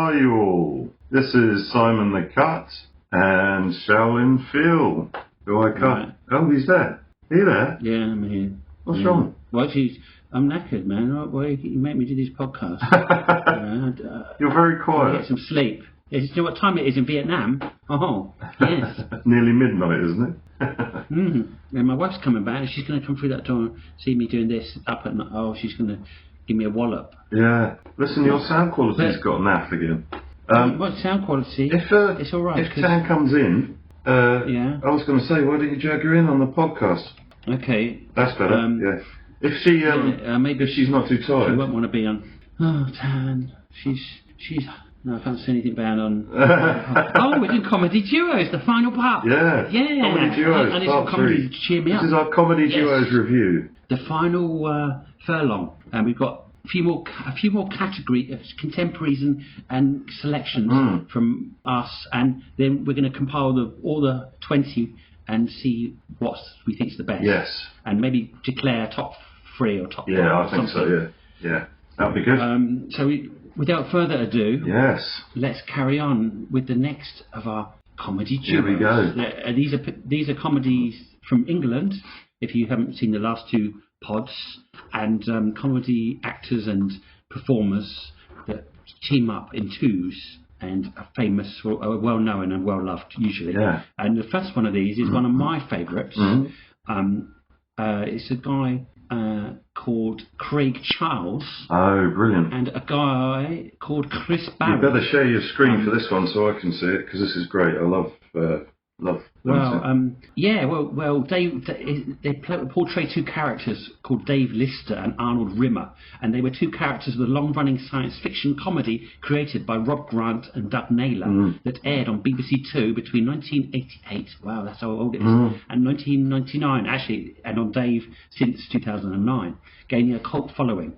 are you all? This is Simon the Cut and Shaolin Phil. Do I cut? Right. Oh, he's there. Are you there? Yeah, I'm here. What's wrong? Well, I'm knackered, man. Why you make me do these podcasts? You're very quiet. Get some sleep. Do you know what time it is in Vietnam? Oh, yes. Nearly midnight, isn't it? And my wife's coming back. She's going to come through that door and see me doing this up at night. Oh, she's going to give me a wallop. Yeah. Listen, your sound quality's got naff again. What sound quality? It's all right. If Tan comes in, yeah. I was going to say, why don't you drag her in on the podcast? Okay. That's better. Yeah. If she, maybe if she's not too tired, she won't want to be on. Oh, Tan. She's. No, I can't say anything bad on. Oh, we're doing comedy duos, the final part. Yeah. Comedy duos. And it's comedy to cheer me up. This is our comedy duos review. The final furlong, and we've got a few more category of contemporaries and selections from us, and then we're going to compile all the 20 and see what we think is the best. Yes. And maybe declare top 3 or top 4. Yeah, I think so. Yeah. That'd be good. Without further ado, yes, let's carry on with the next of our comedy duos. Here we go. These are comedies from England, if you haven't seen the last 2 pods, and comedy actors and performers that team up in twos and are famous, are well known and well loved usually. Yeah. And the first one of these is one of my favourites. It's a guy called Craig Charles. Oh, brilliant. And a guy called Chris Barry. You better share your screen for this one so I can see it, because this is great. I love they portray 2 characters called Dave Lister and Arnold Rimmer, and they were 2 characters of the long-running science fiction comedy created by Rob Grant and Doug Naylor that aired on BBC 2 between 1988, wow, that's how old it is, and 1999, actually, and on Dave since 2009, gaining a cult following.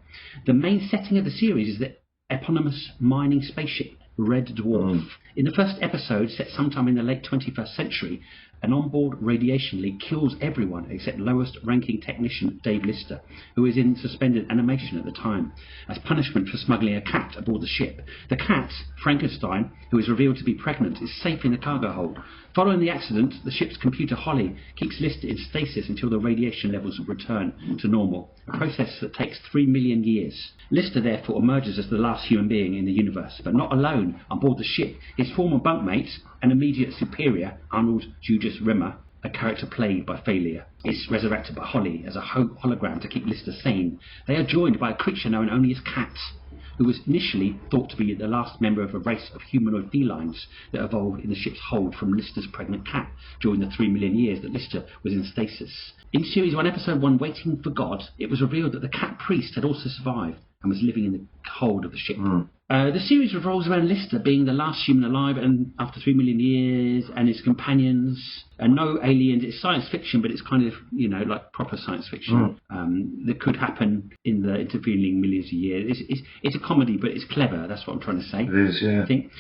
The main setting of the series is the eponymous mining spaceship Red Dwarf. In the first episode, set sometime in the late 21st century, an onboard radiation leak kills everyone except lowest ranking technician Dave Lister, who is in suspended animation at the time, as punishment for smuggling a cat aboard the ship. The cat, Frankenstein, who is revealed to be pregnant, is safe in the cargo hold. Following the accident, the ship's computer Holly keeps Lister in stasis until the radiation levels return to normal, a process that takes 3 million years. Lister therefore emerges as the last human being in the universe, but not alone. On board the ship, his former bunkmate and immediate superior, Arnold Julius Rimmer, a character played by Failure, is resurrected by Holly as a hologram to keep Lister sane. They are joined by a creature known only as Cat, who was initially thought to be the last member of a race of humanoid felines that evolved in the ship's hold from Lister's pregnant cat during the 3 million years that Lister was in stasis. In Series 1, Episode 1, Waiting for God, it was revealed that the cat priest had also survived and was living in the hold of the ship. The series revolves around Lister being the last human alive and after 3 million years, and his companions, and no aliens. It's science fiction, but it's kind of, like proper science fiction that could happen in the intervening millions of years. It's a comedy, but it's clever. That's what I'm trying to say. It is, yeah. I think.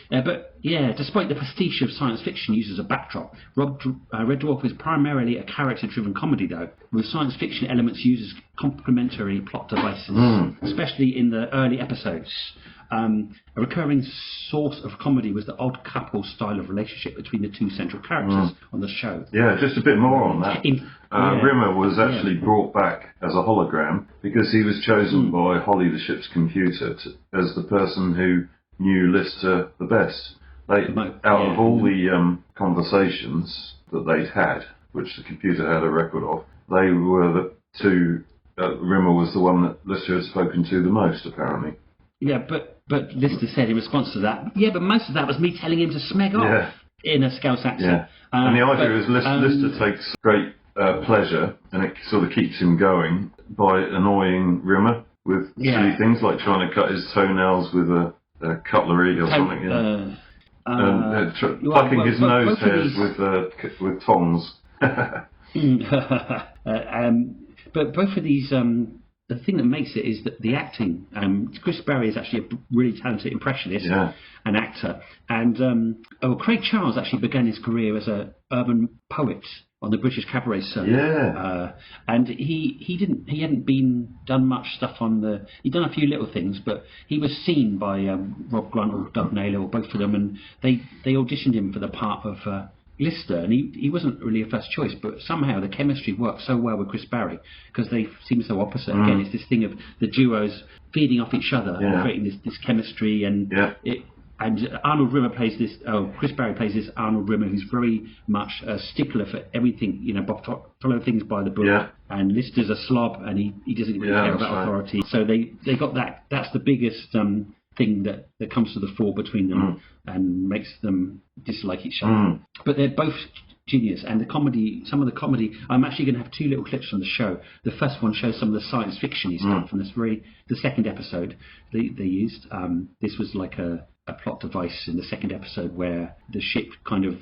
Despite the prestige of science fiction used as a backdrop, Red Dwarf is primarily a character-driven comedy, though, with science fiction elements used as complementary plot devices, especially in the early episodes. A recurring source of comedy was the odd couple style of relationship between the 2 central characters on the show. Yeah, just a bit more on that. Rimmer was actually brought back as a hologram because he was chosen by Holly, the ship's computer, as the person who knew Lister the best. Out of all the conversations that they'd had, which the computer had a record of, they were the 2. Rimmer was the one that Lister had spoken to the most, apparently. Yeah, but Lister said in response to that, but most of that was me telling him to smeg off in a Scouse accent. Yeah. And the idea is Lister takes great pleasure, and it sort of keeps him going, by annoying Rimmer with silly things like trying to cut his toenails with a cutlery or something. Plucking his nose hairs with tongs. But both of these, the thing that makes it is that the acting. Chris Barry is actually a really talented impressionist and actor. And Craig Charles actually began his career as an urban poet on the British Cabaret Circuit. And he hadn't done much stuff on the. He'd done a few little things, but he was seen by Rob Grant or Doug Naylor or both of them, and they auditioned him for the part of Lister, and he wasn't really a first choice, but somehow the chemistry worked so well with Chris Barry because they seem so opposite. Again, it's this thing of the duos feeding off each other, and creating this chemistry, and And Arnold Rimmer plays this. Chris Barry plays this Arnold Rimmer, who's very much a stickler for everything. Follow things by the book. Yeah. And Lister's a slob, and he doesn't really care about authority. So they got that. That's the biggest thing that comes to the fore between them and makes them dislike each other. But they're both genius, and some of the comedy. I'm actually going to have two little clips from the show. The first one shows some of the science fiction stuff from the second episode they used. This was like a plot device in the second episode where the ship kind of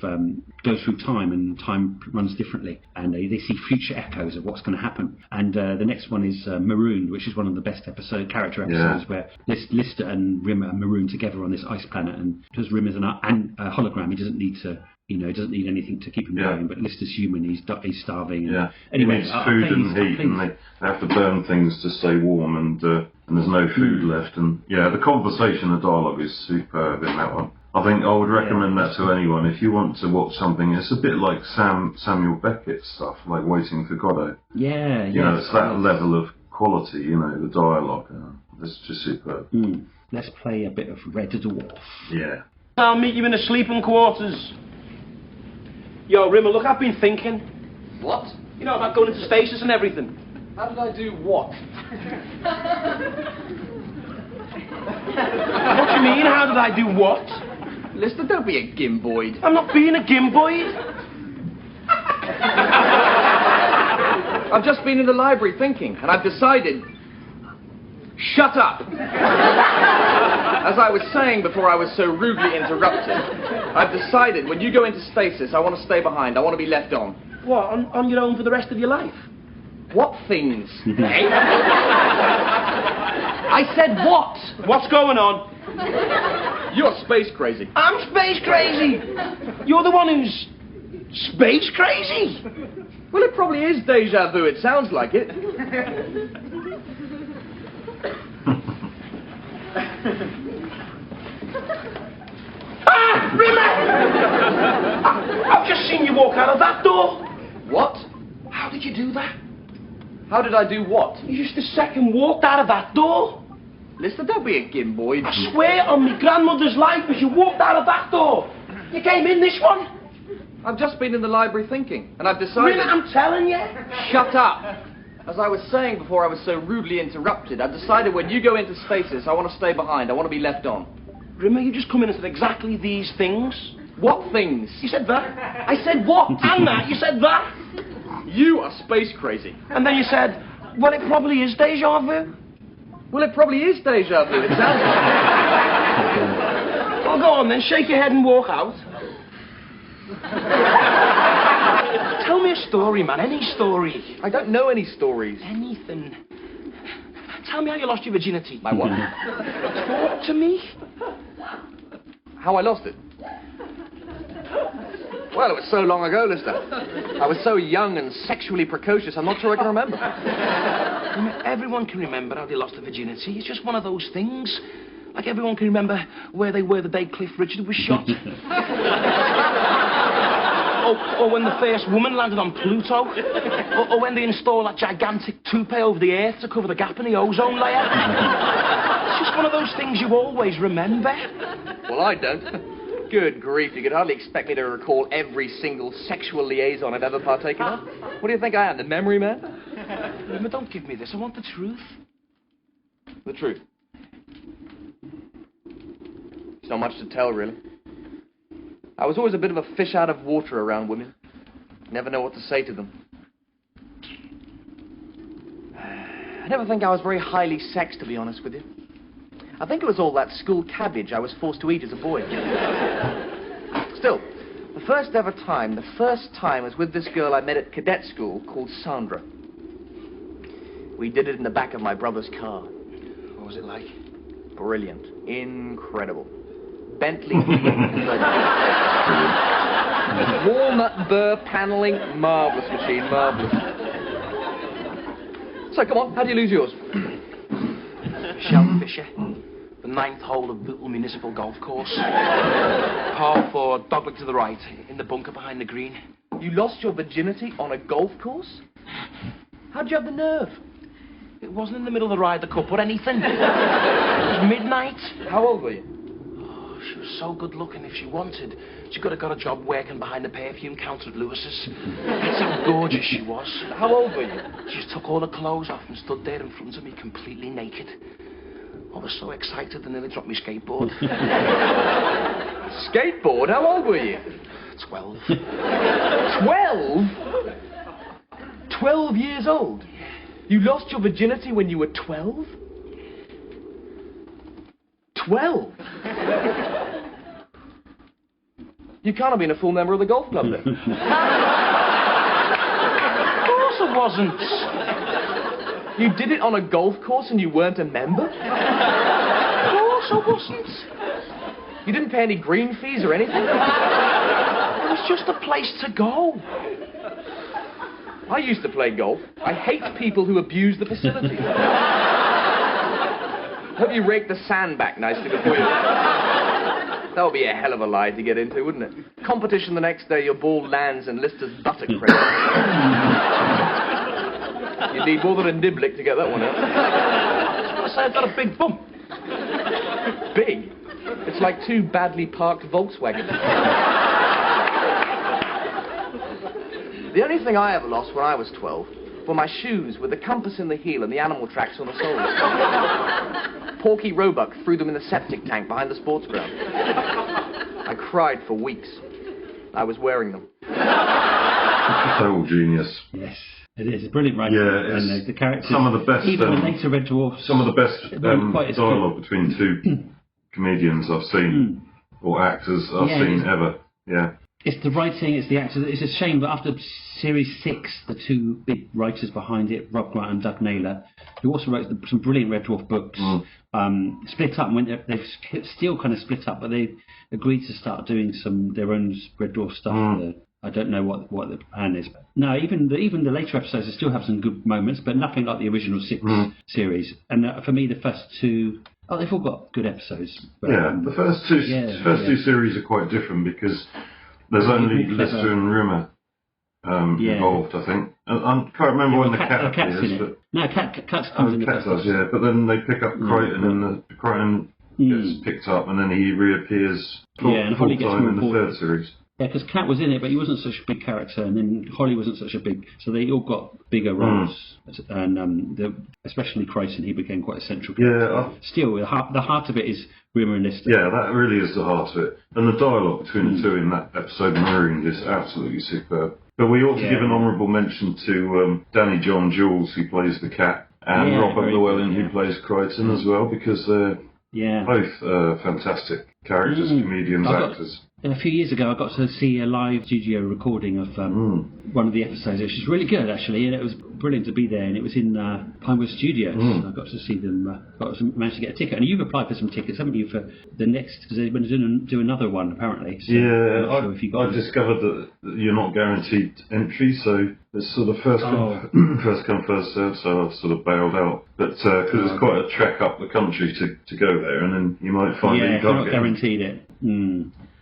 goes through time, and time runs differently, and they see future echoes of what's going to happen. And the next one is Marooned, which is one of the best character episodes, where Lister and Rimmer are marooned together on this ice planet, and because Rimmer's a hologram, he doesn't need to. He doesn't need anything to keep him going, but Lister's human, he's starving. And anyway, he needs food and heat, and they have to burn things to stay warm, and there's no food left. And the conversation, the dialogue is superb in that one. I think I would recommend that to anyone. If you want to watch something, it's a bit like Samuel Beckett stuff, like Waiting for Godot. It's that level of quality, the dialogue. It's just superb. Let's play a bit of Red Dwarf. Yeah. I'll meet you in the sleeping quarters. Yo, Rimmer, look, I've been thinking. What? About going into stasis and everything. How did I do what? What do you mean, how did I do what? Lister, don't be a gimboid. I'm not being a gimboid. I've just been in the library thinking, and I've decided... Shut up! As I was saying before I was so rudely interrupted, I've decided when you go into stasis, I want to stay behind. I want to be left on. What, on your own for the rest of your life? What things? I said what? What's going on? You're space crazy. I'm space crazy! You're the one who's space crazy! Well, it probably is deja vu. It sounds like it. Rimmer! I've just seen you walk out of that door. What? How did you do that? How did I do what? You just a second walked out of that door. Lister, don't be a gimboid. I swear on my grandmother's life, as you walked out of that door, you came in this one. I've just been in the library thinking, and I've decided... Rimmer, I'm telling you. Shut up. As I was saying before I was so rudely interrupted, I've decided when you go into stasis, I want to stay behind. I want to be left on. Rimmer, you just come in and said exactly these things. What things? You said that. I said what? And that. You said that. You are space crazy. And then you said, well, it probably is deja vu. Well, it probably is deja vu. It sounds like Well, go on then. Shake your head and walk out. Tell me a story, man. Any story. I don't know any stories. Anything. Tell me how you lost your virginity. My what? Talk to me. How I lost it? Well, it was so long ago, Lister. I was so young and sexually precocious, I'm not sure I can remember. Everyone can remember how they lost their virginity. It's just one of those things. Like everyone can remember where they were the day Cliff Richard was shot. Or when the first woman landed on Pluto. Or when they installed that gigantic toupee over the Earth to cover the gap in the ozone layer. It's just one of those things you always remember. Well, I don't. Good grief, you could hardly expect me to recall every single sexual liaison I've ever partaken of. What do you think I am, the memory man? Rimmer, don't give me this. I want the truth. The truth? There's not much to tell, really. I was always a bit of a fish out of water around women. Never know what to say to them. I never think I was very highly sexed, to be honest with you. I think it was all that school cabbage I was forced to eat as a boy. Still, the first time was with this girl I met at cadet school called Sandra. We did it in the back of my brother's car. What was it like? Brilliant. Incredible. Bentley. Walnut burr panelling, marvellous machine, marvellous. So, come on, how do you lose yours? Shellfisher. The 9th hole of Bootle Municipal Golf Course. Par 4, dogleg to the right, in the bunker behind the green. You lost your virginity on a golf course? How'd you have the nerve? It wasn't in the middle of the Ryder Cup or anything. It was midnight. How old were you? Oh, she was so good looking. If she wanted, she could have got a job working behind the perfume counter at Lewis's. That's how gorgeous she was. How old were you? She just took all her clothes off and stood there in front of me completely naked. I was so excited I nearly dropped my skateboard. Skateboard? How old were you? 12. 12? 12 years old? You lost your virginity when you were 12? 12? You can't have been a full member of the golf club then. Of course I wasn't. You did it on a golf course and you weren't a member? Of course I wasn't. You didn't pay any green fees or anything? It was just a place to go. I used to play golf. I hate people who abuse the facility. Hope you rake the sand back nicely before you... That would be a hell of a lie to get into, wouldn't it? Competition the next day, your ball lands in Lister's buttock crater. You need more than a niblick to get that one out. I was going to say I've got a big bump. Big? It's like 2 badly parked Volkswagens. The only thing I ever lost when I was 12 were my shoes with the compass in the heel and the animal tracks on the soles. Porky Roebuck threw them in the septic tank behind the sports ground. I cried for weeks. I was wearing them. Total genius. Yes, it is. It's brilliant writing. Yeah, it's and the characters. some of the best. Even the later Red Dwarfs. Some of the best weren't quite as good. dialogue between 2 comedians I've seen, or actors I've seen ever. Yeah. It's the writing, it's the actors. It's a shame that after Series 6, the 2 big writers behind it, Rob Grant and Doug Naylor, who also wrote some brilliant Red Dwarf books, split up. And they've still kind of split up, but they agreed to start doing their own Red Dwarf stuff. I don't know what the plan is. No, even the later episodes still have some good moments, but nothing like the original 6 series. And for me, the first 2... Oh, they've all got good episodes. But, the first two series are quite different because there's only Lister and Rimmer involved, I think. I can't remember when the cat appears. But no, Cat comes in the first does, yeah. But then they pick up Crichton and the Crichton gets picked up and then he reappears full time in the 3rd series. Yeah, because Cat was in it, but he wasn't such a big character, and then Holly wasn't such a big... So they all got bigger roles, and especially Crichton, he became quite a central character. Yeah. Still, the heart of it is Rimmer and Lister. Yeah, that really is the heart of it. And the dialogue between the 2 in that episode, Marooned, is absolutely superb. But we ought to give an honourable mention to Danny John Jules, who plays the Cat, and Robert Llewellyn, who plays Crichton as well, because they're both fantastic characters, comedians, actors. A few years ago, I got to see a live studio recording of one of the episodes, which was really good, actually, and it was brilliant to be there, and it was in Pinewood Studios. I got to see them, managed to get a ticket. And you've applied for some tickets, haven't you, for the next, because they're going to do another one, apparently. So I discovered that you're not guaranteed entry, so it's sort of first come, first served, so I've sort of bailed out. But because it's quite a trek up the country to go there, and then you might find that you can't get guaranteed it.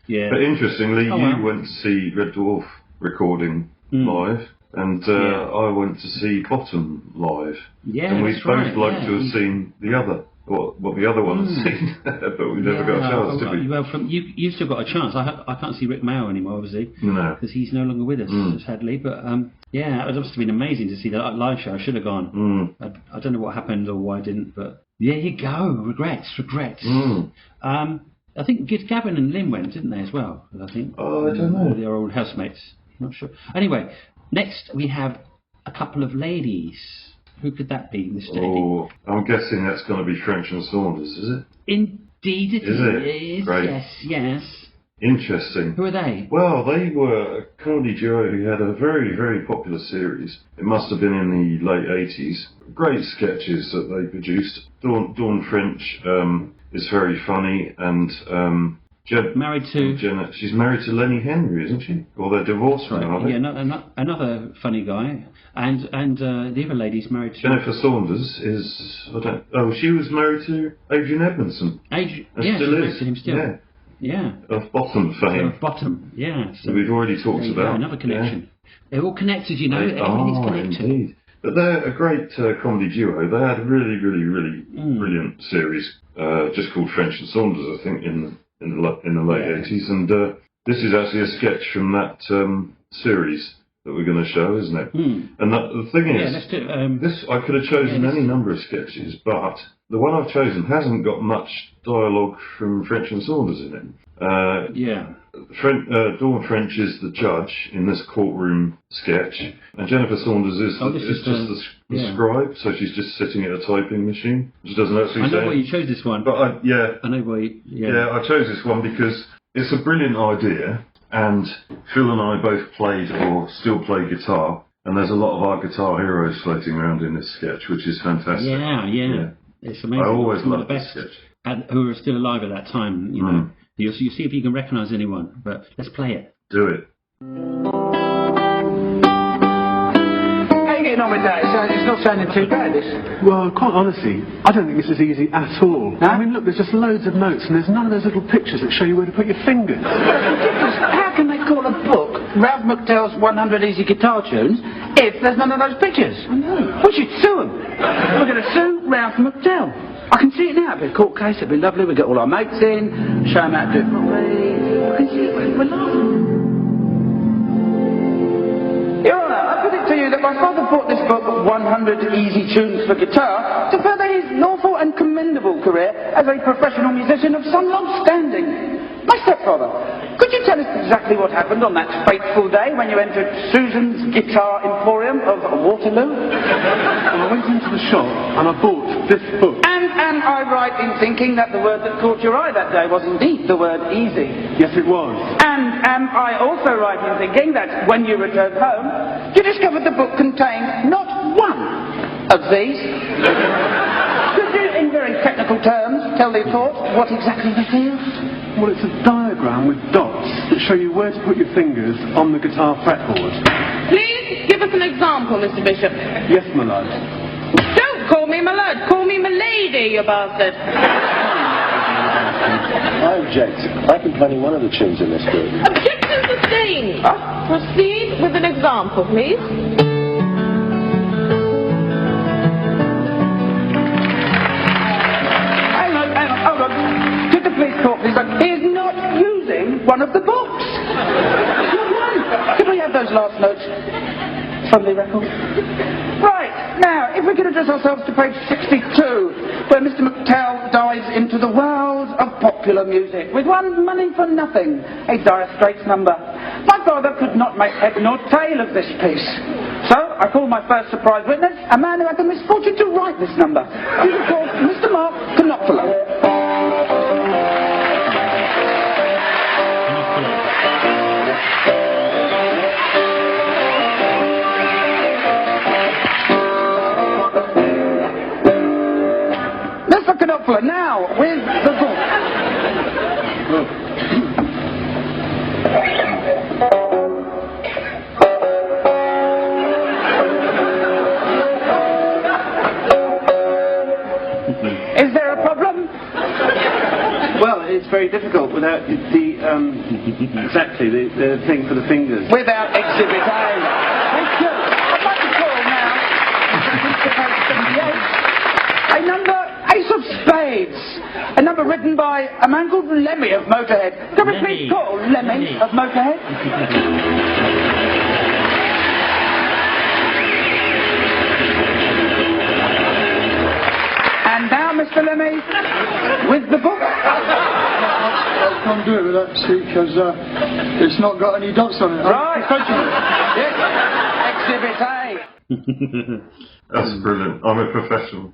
Yeah. But interestingly, you went to see Red Dwarf recording live, and I went to see Bottom live. Yeah, and we'd both like to have seen the other, what the other one has seen, but we never got a chance, did we? Well, you've still got a chance. I can't see Rick Mayo anymore, obviously. No. Because he's no longer with us, sadly. But it must have been amazing to see that live show. I should have gone. I don't know what happened or why I didn't, but there you go. Regrets. I think Gavin and Lynn went, didn't they, as well? I think. Oh, I don't know. Their old housemates. I'm not sure. Anyway, next we have a couple of ladies. Who could that be, Mr. Oh, I'm guessing that's going to be French and Saunders, is it? Indeed it is. Great. Yes. Interesting. Who are they? Well, they were a comedy duo who had a very, very popular series. It must have been in the late 80s. Great sketches that they produced. Dawn French is very funny, and married to... she's married to Lenny Henry, isn't she? Or they're divorced now, right. Yeah, another funny guy. And the other lady's married to... Jennifer Saunders is... she was married to Adrian Edmondson. She still is. married to him still. Yeah. Yeah. Of Bottom fame. Of Bottom, yeah. So we've already talked about. Another connection. Yeah. They're all connected, you know. Everything's connected. Indeed. But they're a great comedy duo. They had a really, really, really brilliant series just called French and Saunders, I think, in the late 80s. And this is actually a sketch from that series that we're going to show, isn't it? And the thing is, let's do, this I could have chosen any number of sketches, but the one I've chosen hasn't got much dialogue from French and Saunders in it. Dawn French is the judge in this courtroom sketch, and Jennifer Saunders is just the scribe, so she's just sitting at a typing machine. She doesn't actually say. I know why you chose this one. But I know why. I chose this one because it's a brilliant idea, and Phil and I both played or still play guitar, and there's a lot of our guitar heroes floating around in this sketch, which is fantastic. Yeah. It's amazing. I always loved loved this sketch. And who are still alive at that time, you know. You see if you can recognise anyone, but let's play it. Do it. How are you getting on with that? It's not sounding too bad, this. Well, quite honestly, I don't think this is easy at all. No? I mean, look, there's just loads of notes, and there's none of those little pictures that show you where to put your fingers. How can they call a book Ralph McTell's 100 Easy Guitar Tunes if there's none of those pictures? I know. We should sue them. We're going to sue Ralph McTell. I can see it now. It'd be a court case. It'd be lovely. We get all our mates in, show them how to do it properly. I can see it. We're laughing. Your Honour, I put it to you that my father bought this book, 100 Easy Tunes for Guitar, to further his lawful and commendable career as a professional musician of some long standing. My stepfather, could you tell us exactly what happened on that fateful day when you entered Susan's Guitar Emporium of Waterloo? Well, I went into the shop and I bought this book. And am I right in thinking that the word that caught your eye that day was indeed the word easy? Yes, it was. And am I also right in thinking that when you returned home, you discovered the book contained not one of these? Could you, in very technical terms, tell the court what exactly this is? Well, it's a diagram with dots that show you where to put your fingers on the guitar fretboard. Please give us an example, Mr. Bishop. Yes, my lord. Don't call me my lord, call me my lady, you bastard. I object. I can play one of the tunes in this group. Objection sustained. Proceed with an example, please. Hang on, hold on. Did the police court please? He is not using one of the books. Not one. Could we have those last notes from the record? Right, now, if we could address ourselves to page 62, where Mr. McTell dives into the world of popular music with one Money for Nothing, a Dire Straits number. My father could not make head nor tail of this piece. So, I call my first surprise witness, a man who had the misfortune to write this number. He is, of course, Mr. Mark Knopfler. Now, with the book. Is there a problem? Well, it's very difficult without exactly the thing for the fingers. Without Exhibit A. Thank you. I'd like to call now a number Ace of Spades. A number written by a man called Lemmy of Motorhead. Can we please call Lemmy of Motorhead? And now, Mr. Lemmy, with the book. I can't do it with that, see, because it's not got any dots on it. Right. Yes. Exhibit A. That's brilliant. I'm a professional.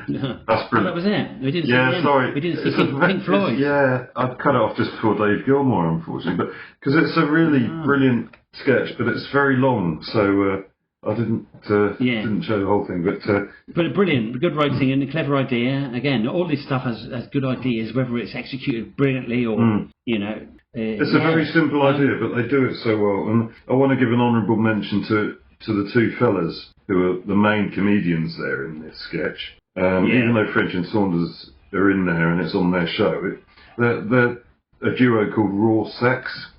That's brilliant. That was it. We didn't see sorry. We didn't see Pink Floyd. Yeah, I'd cut it off just before Dave Gilmour, unfortunately, but because it's a really brilliant sketch, but it's very long, so I didn't show the whole thing, but brilliant, good writing and a clever idea. Again, all this stuff has good ideas, whether it's executed brilliantly or you know. It's a very simple idea, but they do it so well. And I want to give an honourable mention to the two fellas who are the main comedians there in this sketch. Even though French and Saunders are in there and it's on their show, they're a duo called Raw Sex,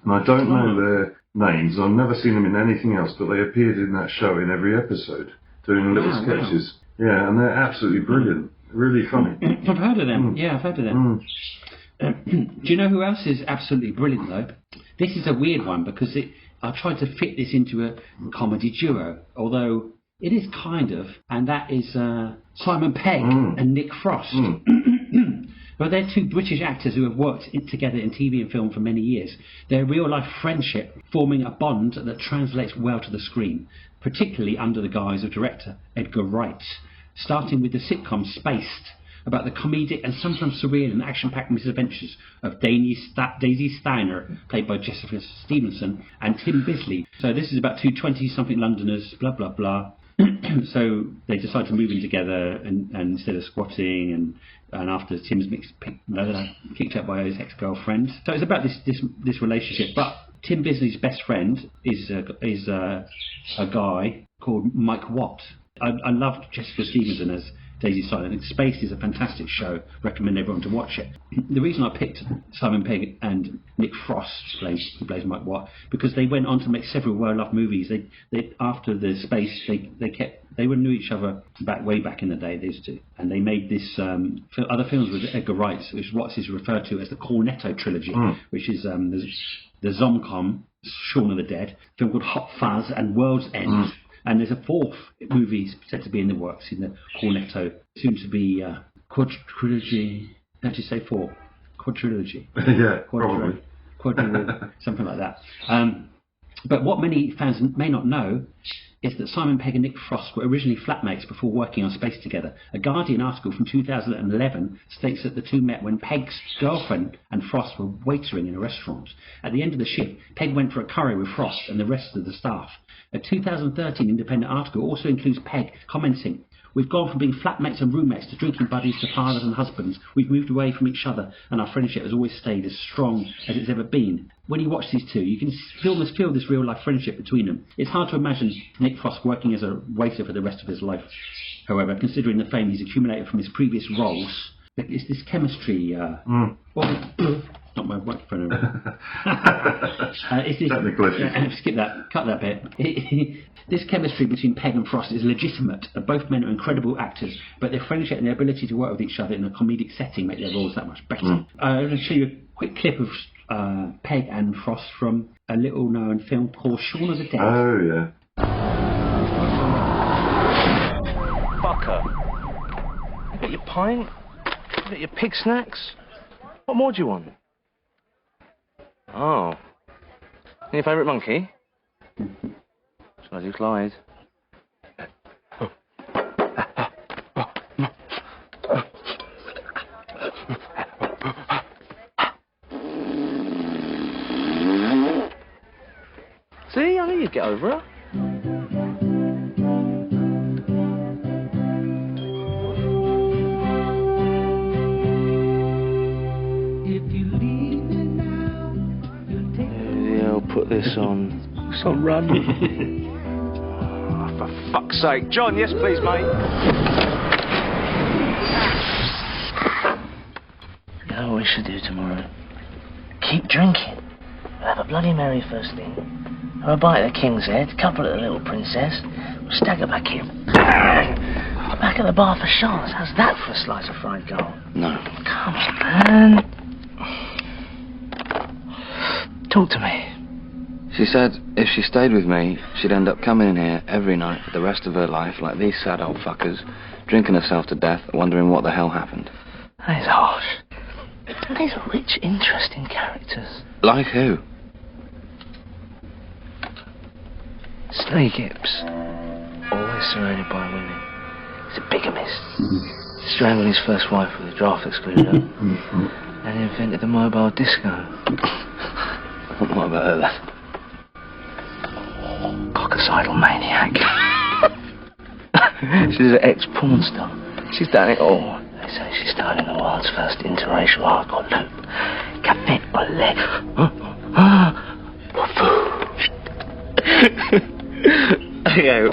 and I don't know their names. I've never seen them in anything else, but they appeared in that show in every episode, doing little sketches. Wow. Yeah, and they're absolutely brilliant, really funny. I've heard of them. Yeah, I've heard of them. Do you know who else is absolutely brilliant though? This is a weird one because I tried to fit this into a comedy duo, although it is kind of, and that is Simon Pegg and Nick Frost. Well, they're two British actors who have worked together in TV and film for many years. Their real-life friendship forming a bond that translates well to the screen, particularly under the guise of director Edgar Wright, starting with the sitcom Spaced, about the comedic and sometimes surreal and action-packed misadventures of Daisy Steiner, played by Jessica Stevenson, and Tim Bisley. So this is about two 20-something Londoners, blah, blah, blah. So they decide to move in together and instead of squatting and after Tim's kicked out by his ex-girlfriend. So it's about this relationship. But Tim Bisley's best friend is a guy called Mike Watt. I loved Jessica Stevenson as Daisy Steiner. I think Spaced is a fantastic show. Recommend everyone to watch it. The reason I picked Simon Pegg and Nick Frost, who plays Mike Watt, because they went on to make several well-loved movies. They after the Space, they knew each other way back in the day. These two, and they made this other films with Edgar Wright, which what is referred to as the Cornetto trilogy, which is the Zomcom, Shaun of the Dead, a film called Hot Fuzz and World's End. And there's a fourth movie said to be in the works in the Cornetto, soon to be quadrilogy. How do you say four? Quadrilogy. Yeah, probably. Something like that. But what many fans may not know is that Simon Pegg and Nick Frost were originally flatmates before working on Space together. A Guardian article from 2011 states that the two met when Pegg's girlfriend and Frost were waitering in a restaurant. At the end of the shift, Pegg went for a curry with Frost and the rest of the staff. A 2013 independent article also includes Pegg commenting, "We've gone from being flatmates and roommates to drinking buddies to fathers and husbands. We've moved away from each other and our friendship has always stayed as strong as it's ever been." When you watch these two, you can feel this real-life friendship between them. It's hard to imagine Nick Frost working as a waiter for the rest of his life, however, considering the fame he's accumulated from his previous roles. It's this chemistry... not my microphone. Technical issues. Skip that. Cut that bit. This chemistry between Pegg and Frost is legitimate. Both men are incredible actors, but their friendship and their ability to work with each other in a comedic setting make their roles that much better. I'm going to show you a quick clip of Pegg and Frost from a little-known film called Shaun of the Dead. Oh, yeah. Fucker. You got your pint? You got your pig snacks? What more do you want? Oh. Your favourite monkey? Shall I do Clyde? See, I knew you'd get over it. Put this on some run. Oh, for fuck's sake. John, yes please, mate. You know what we should do tomorrow? Keep drinking. We'll have a Bloody Mary first thing. Have a bite of the King's Head, couple of the Little Princess. We'll stagger back in. Back at the bar for shots. How's that for a slice of fried gold? No. Come on, man. Talk to me. She said if she stayed with me, she'd end up coming in here every night for the rest of her life, like these sad old fuckers, drinking herself to death, wondering what the hell happened. That is harsh. These are rich, interesting characters. Like who? Snake Gibbs, always surrounded by women. He's a bigamist. Strangled his first wife with a draft excluder. And he invented the mobile disco. What about her then? Cocker homicidal maniac. She's an ex-porn star. She's done it all. They say she starred in the world's first interracial hardcore loop. Café au lait. Okay,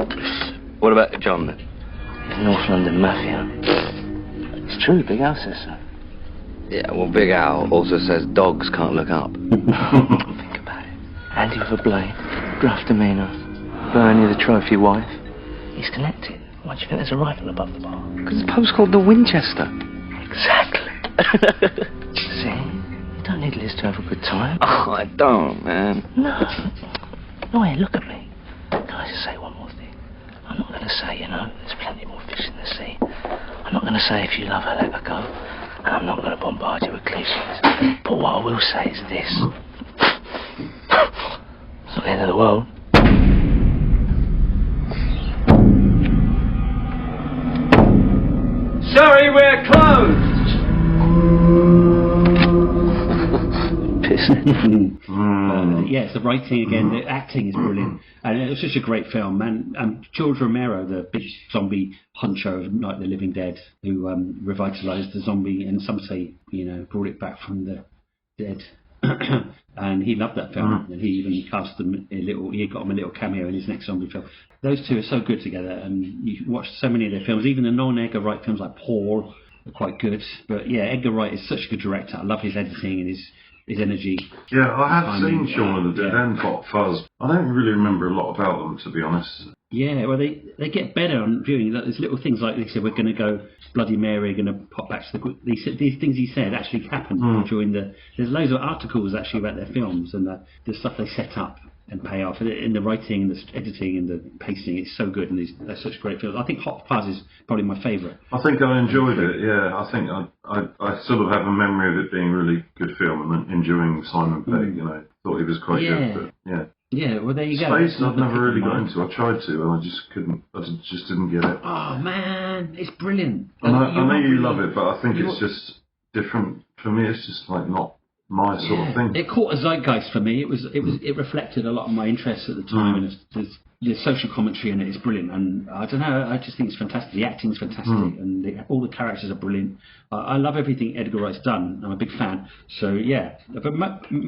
what about John then? He's North London Mafia. It's true, Big Al says so. Yeah, well, Big Al also says dogs can't look up. Think about it. Andy with a blade, gruff demeanour, Bernie the trophy wife. He's connected. Why do you think there's a rifle above the bar? Because the pub's called the Winchester. Exactly. See? You don't need Liz to have a good time. Oh, I don't, man. No. No, hey, look at me. Can I just say one more thing? I'm not going to say, there's plenty more fish in the sea. I'm not going to say if you love her, let her go. And I'm not going to bombard you with cliches. But what I will say is this. It's not the end of the world. Sorry, we're closed! Yes, the writing again, the acting is brilliant, and it was such a great film. And George Romero, the big zombie honcho of Night of the Living Dead, who revitalised the zombie, and some say brought it back from the dead. And he loved that film, and he even cast them he got him a little cameo in his next zombie film. Those two are so good together, and you watch so many of their films, even the non-Edgar Wright films like Paul are quite good. But yeah, Edgar Wright is such a good director. I love his editing and his energy. Yeah, I have seen Shaun of the Dead and Hot Fuzz. I don't really remember a lot about them, to be honest. Yeah, well, they get better on viewing. There's little things like they said, we're going to go Bloody Mary, going to pop back to the... These things he said actually happened during the... There's loads of articles actually about their films and the stuff they set up and pay off. And in the writing, the editing and the pacing, it's so good, and they're such great films. I think Hot Fuzz is probably my favourite. I think I enjoyed it, yeah. I think I sort of have a memory of it being a really good film and enjoying Simon Pegg, Thought he was quite good, but yeah. Yeah, well, there you go. Space I've never really got into. I tried to, and I just couldn't. I just didn't get it. Oh man, it's brilliant. I know you love it, but I think it's just different for me. It's just like not my sort of thing. It caught a zeitgeist for me. It reflected a lot of my interests at the time, and the social commentary in it is brilliant. And I don't know, I just think it's fantastic. The acting's fantastic, and all the characters are brilliant. I love everything Edgar Wright's done. I'm a big fan. So yeah, but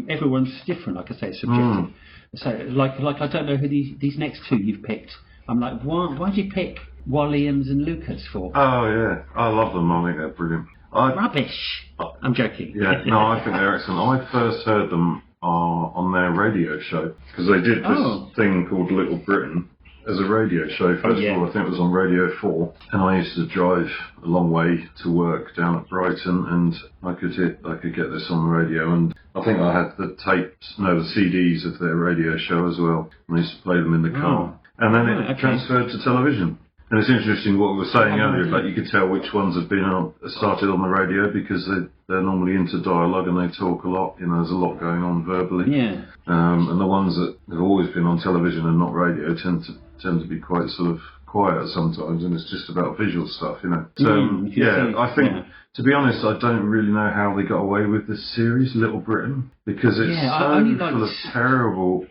everyone's different. Like I say, it's subjective. So, like I don't know who these next two you've picked. I'm like, why'd you pick Williams and Lucas for? Oh, yeah. I love them. I think they're brilliant. Rubbish. I'm joking. Yeah, no, I think they're excellent. I first heard them on their radio show, because they did this thing called Little Britain as a radio show. First of all, I think it was on Radio 4, and I used to drive a long way to work down at Brighton, and I could get this on the radio, and I think I had the CDs of their radio show as well, and I used to play them in the car. And then it transferred to television. And it's interesting what we were saying earlier, about you could tell which ones have been started on the radio, because they're normally into dialogue and they talk a lot. There's a lot going on verbally. Yeah. And the ones that have always been on television and not radio tend to be quite sort of quiet sometimes, and it's just about visual stuff, So I think, to be honest, I don't really know how they got away with this series, Little Britain, because it's so full of terrible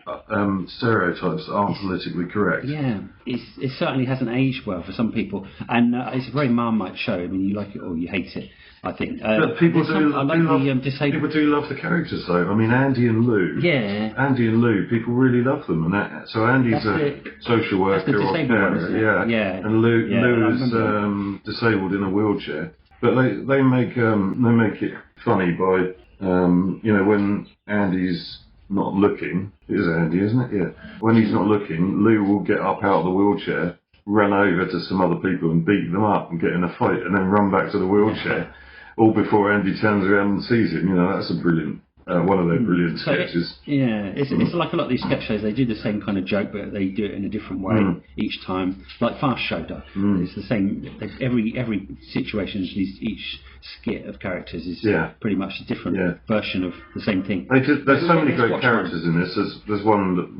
stereotypes that aren't politically correct. Yeah, it certainly hasn't aged well for some people, and it's a very Marmite show. I mean, you like it or you hate it, I think. But people do love the characters, though. I mean, Andy and Lou. Yeah. Andy and Lou, people really love them, and so Andy's a social worker or carer, and Lou is disabled in a wheelchair. But they make it funny by when Andy's not looking. It is Andy, isn't it? Yeah. When he's not looking, Lou will get up out of the wheelchair, run over to some other people and beat them up and get in a fight, and then run back to the wheelchair, all before Andy turns around and sees him. That's a brilliant. One of their brilliant sketches. It's like a lot of these sketch shows. They do the same kind of joke, but they do it in a different way each time. Like Fast Show does. It's the same. Every situation, each skit of characters is pretty much a different version of the same thing. There's so many great characters in this. There's one that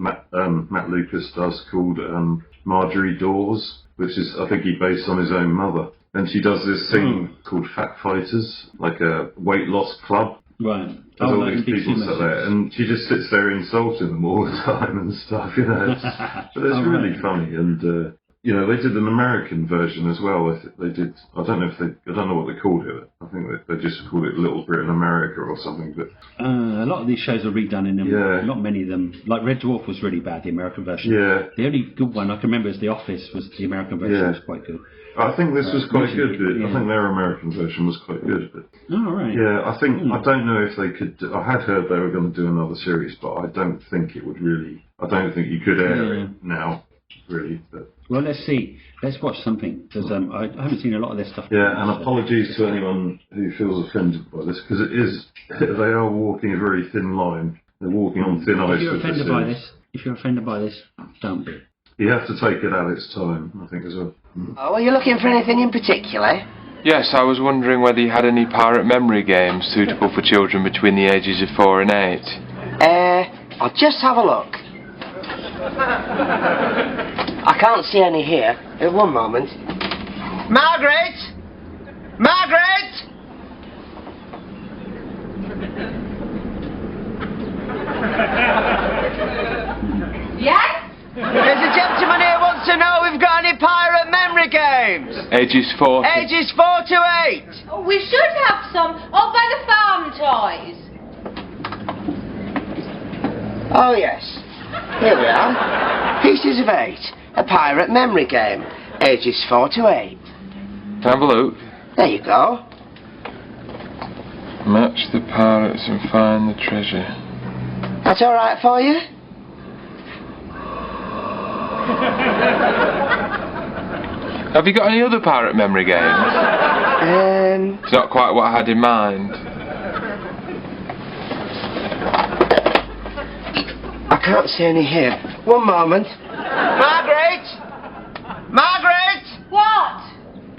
Matt Lucas does called Marjorie Dawes, which is, I think, he based on his own mother. And she does this thing called Fat Fighters, like a weight loss club. Right. As all these people sat there, and she just sits there insulting them all the time and stuff, you know. But it's really funny, and you know, they did an American version as well. They did. I don't know what they called it. I think they just called it Little Britain America or something. But a lot of these shows are redone in them. Yeah. Not many of them. Like Red Dwarf was really bad, the American version. Yeah. The only good one I can remember is The Office. Was the American version was quite good. I think this was quite good. I think their American version was quite good. But right. Yeah, I think I don't know if they could. I had heard they were going to do another series, but I don't think it would really. I don't think you could air it now, really. But. Well, let's see. Let's watch something because I haven't seen a lot of this stuff. Yeah, and apologies to anyone who feels offended by this because it is. They are walking a very thin line. They're walking on thin ice. If you're offended by this, don't be. You have to take it at its time, I think, as well. Oh, are you looking for anything in particular? Yes, I was wondering whether you had any pirate memory games suitable for children between the ages of 4 and 8. I'll just have a look. I can't see any here. One moment. Margaret! Margaret! Yes? There's a gentleman here wants to know if we've got any pirate memory games. Ages 4 to... Ages 4 to 8. Oh, we should have some. All by the farm toys. Oh, yes. Here we are. Pieces of 8. A pirate memory game. Ages 4 to 8. Can I have a look? There you go. Match the pirates and find the treasure. That's all right for you? Have you got any other pirate memory games? It's not quite what I had in mind. I can't see any here. One moment. Margaret! Margaret! What?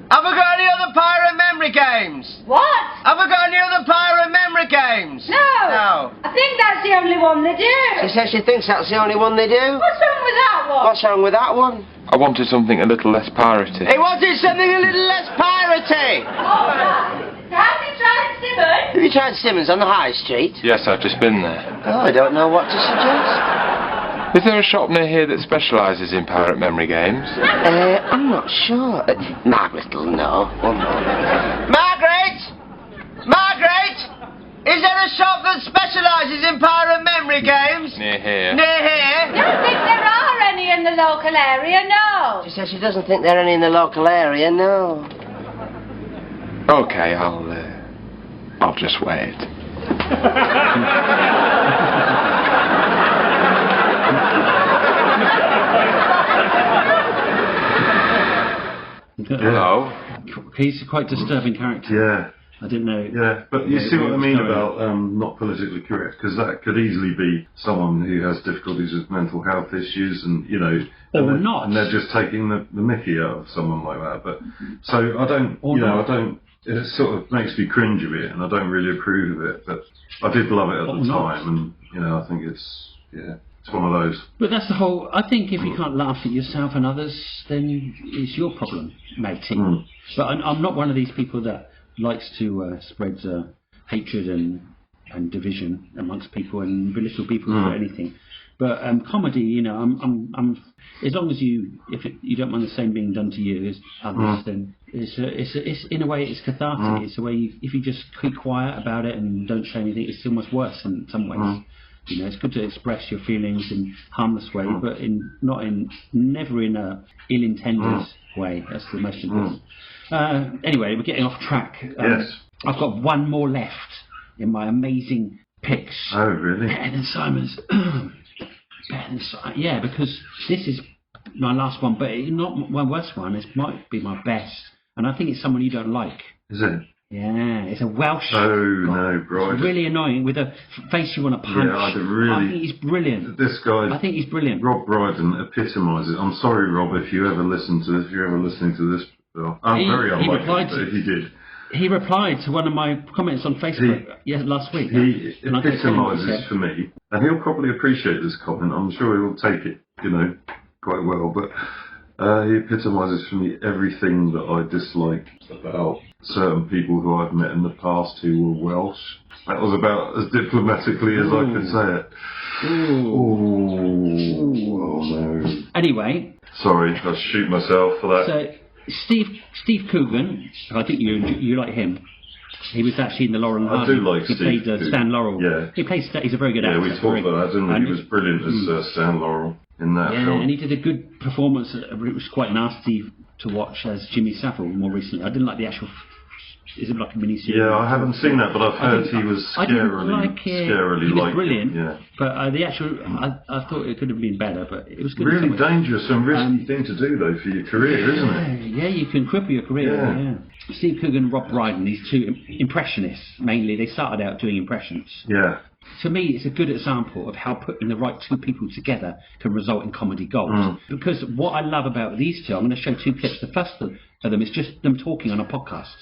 Have we got any other pirate memory games? What? Have we got any other pirate memory games? No. I think that's the only one they do. She says she thinks that's the only one they do. What's wrong with that one? What's wrong with that one? I wanted something a little less piratey. He wanted something a little less piratey. All right. Have you tried Simmons? Have you tried Simmons on the high street? Yes, I've just been there. Oh, I don't know what to suggest. Is there a shop near here that specialises in pirate memory games? I'm not sure. Margaret will know. One moment. Margaret! Margaret! Is there a shop that specialises in pirate memory games? Near here. Near here? I don't think there are any in the local area, no. She says she doesn't think there are any in the local area, no. Okay, I'll just wait. Hello. He's a quite disturbing character. Yeah. I didn't know. Yeah, but you see what I mean about not politically correct, because that could easily be someone who has difficulties with mental health issues, and you know, and they're just taking the mickey out of someone like that. But so I don't, I don't. It sort of makes me cringe a bit, and I don't really approve of it. But I did love it at the time, and I think it's one of those. But that's the whole. I think if you can't laugh at yourself and others, then it's your problem, matey. But I'm not one of these people that likes to spread hatred and division amongst people and belittle people for anything. But comedy, I'm as long as you don't mind the same being done to you as others, then it's in a way it's cathartic. It's a way if you just keep quiet about it and don't say anything, it's almost worse in some ways. It's good to express your feelings in a harmless way, but never in a ill-intended way. That's the most important. Anyway, we're getting off track. Yes. I've got one more left in my amazing picks. Oh, really? Better than Simon's. Yeah, because this is my last one, but it's not my worst one. It might be my best. And I think it's someone you don't like. Is it? Yeah, it's a Welsh guy. No, Bride. It's really annoying, with a face you want to punch. Yeah, I think he's brilliant. This guy, I think he's brilliant. Rob Brydon epitomises. I'm sorry, Rob, if you ever listen to this, if you're ever listening to this. I'm very unlikely, but if he did. He replied to one of my comments on Facebook last week. He epitomises for me, and he'll probably appreciate this comment. I'm sure he'll take it, quite well. But He epitomises for me everything that I dislike about certain people who I've met in the past who were Welsh. That was about as diplomatically as I could say it. Oh no. Anyway. Sorry, I shoot myself for that. So, Steve Coogan, I think you like him. He was actually in the Laurel and Hardy. I do like Steve. He played Stan Laurel. Yeah. He's a very good actor. Yeah, we talked about that, didn't we? He was brilliant as Stan Laurel in that film. Yeah, and he did a good performance. It was quite nasty to watch as Jimmy Savile more recently. I didn't like the actual... Is it like a mini-series? Yeah, I haven't seen that, but I've heard he was scarily he was brilliant. Yeah. But the actual... I thought it could have been better, but it was good. Really dangerous and risky thing to do, though, for your career, isn't it? Yeah, you can cripple your career, yeah. Steve Coogan and Rob Brydon, these two impressionists, mainly, they started out doing impressions. Yeah. To me, it's a good example of how putting the right two people together can result in comedy gold. Because what I love about these two, I'm going to show two clips. The first of them is just them talking on a podcast.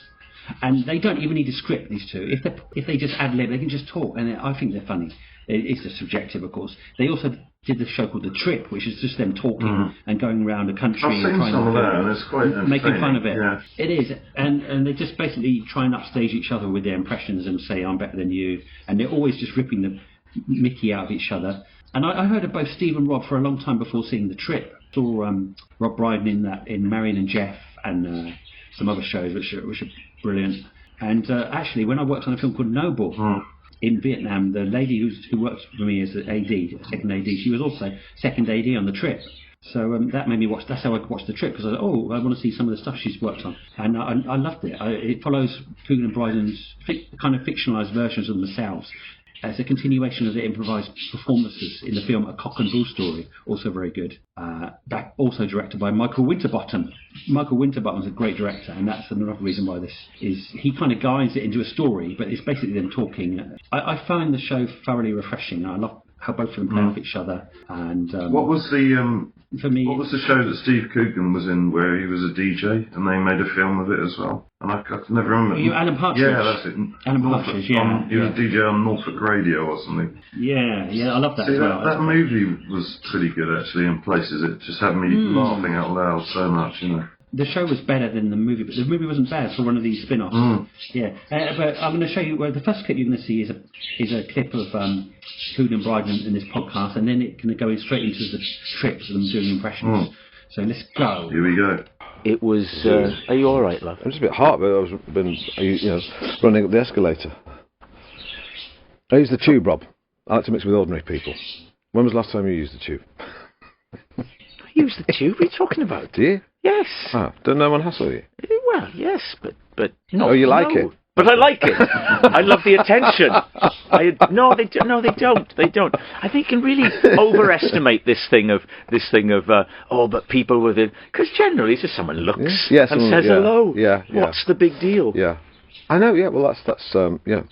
And they don't even need a script, these two. If they just ad-lib, they can just talk, and I think they're funny. It's just subjective, of course. They also did the show called The Trip, which is just them talking and going around the country. I've seen some of that, and it's quite making fun of it. Yeah. It is, and they just basically try and upstage each other with their impressions and say, I'm better than you. And they're always just ripping the mickey out of each other. And I heard of both Steve and Rob for a long time before seeing The Trip. I saw Rob Brydon in Marion and Jeff and some other shows which are brilliant. And actually, when I worked on a film called Noble in Vietnam, the lady who worked for me as an AD, second AD, she was also second AD on The Trip. So that made me watch. That's how I watched The Trip, because I want to see some of the stuff she's worked on, and I loved it. It follows Coogan and Brydon's kind of fictionalised versions of themselves. As a continuation of the improvised performances in the film A Cock and Bull Story, also very good. Also directed by Michael Winterbottom. Michael Winterbottom's a great director, and that's another reason why this is... He kind of guides it into a story, but it's basically them talking. I found the show thoroughly refreshing. I love how both of them play off each other. And what was the show that Steve Coogan was in where he was a DJ and they made a film of it as well? And I can never remember. Alan Partridge. Yeah, that's it. Alan Partridge, yeah. He was a DJ on Norfolk Radio or something. Yeah, I love that as well. That movie was pretty good actually in places. It just had me laughing out loud so much, you know. The show was better than the movie, but the movie wasn't bad for one of these spin-offs. Yeah, but I'm going to show you. Well, the first clip you're going to see is a clip of Coogan and Brydon in this podcast, and then it can go straight into the trips of them doing impressions. So let's go. Here we go. It was. Are you all right, love? I'm just a bit hot, but I've been running up the escalator. I use the tube, Rob. I like to mix with ordinary people. When was the last time you used the tube? Use the tube? What are you talking about? Do you? Yes. Oh, don't no one hassle you? Well, yes, but no. Oh, you like it? But I like it. I love the attention. No, they don't. I think you can really overestimate this thing of but people with it, because generally it's just someone looks and says hello. Yeah. What's the big deal? Yeah. I know, yeah, well that's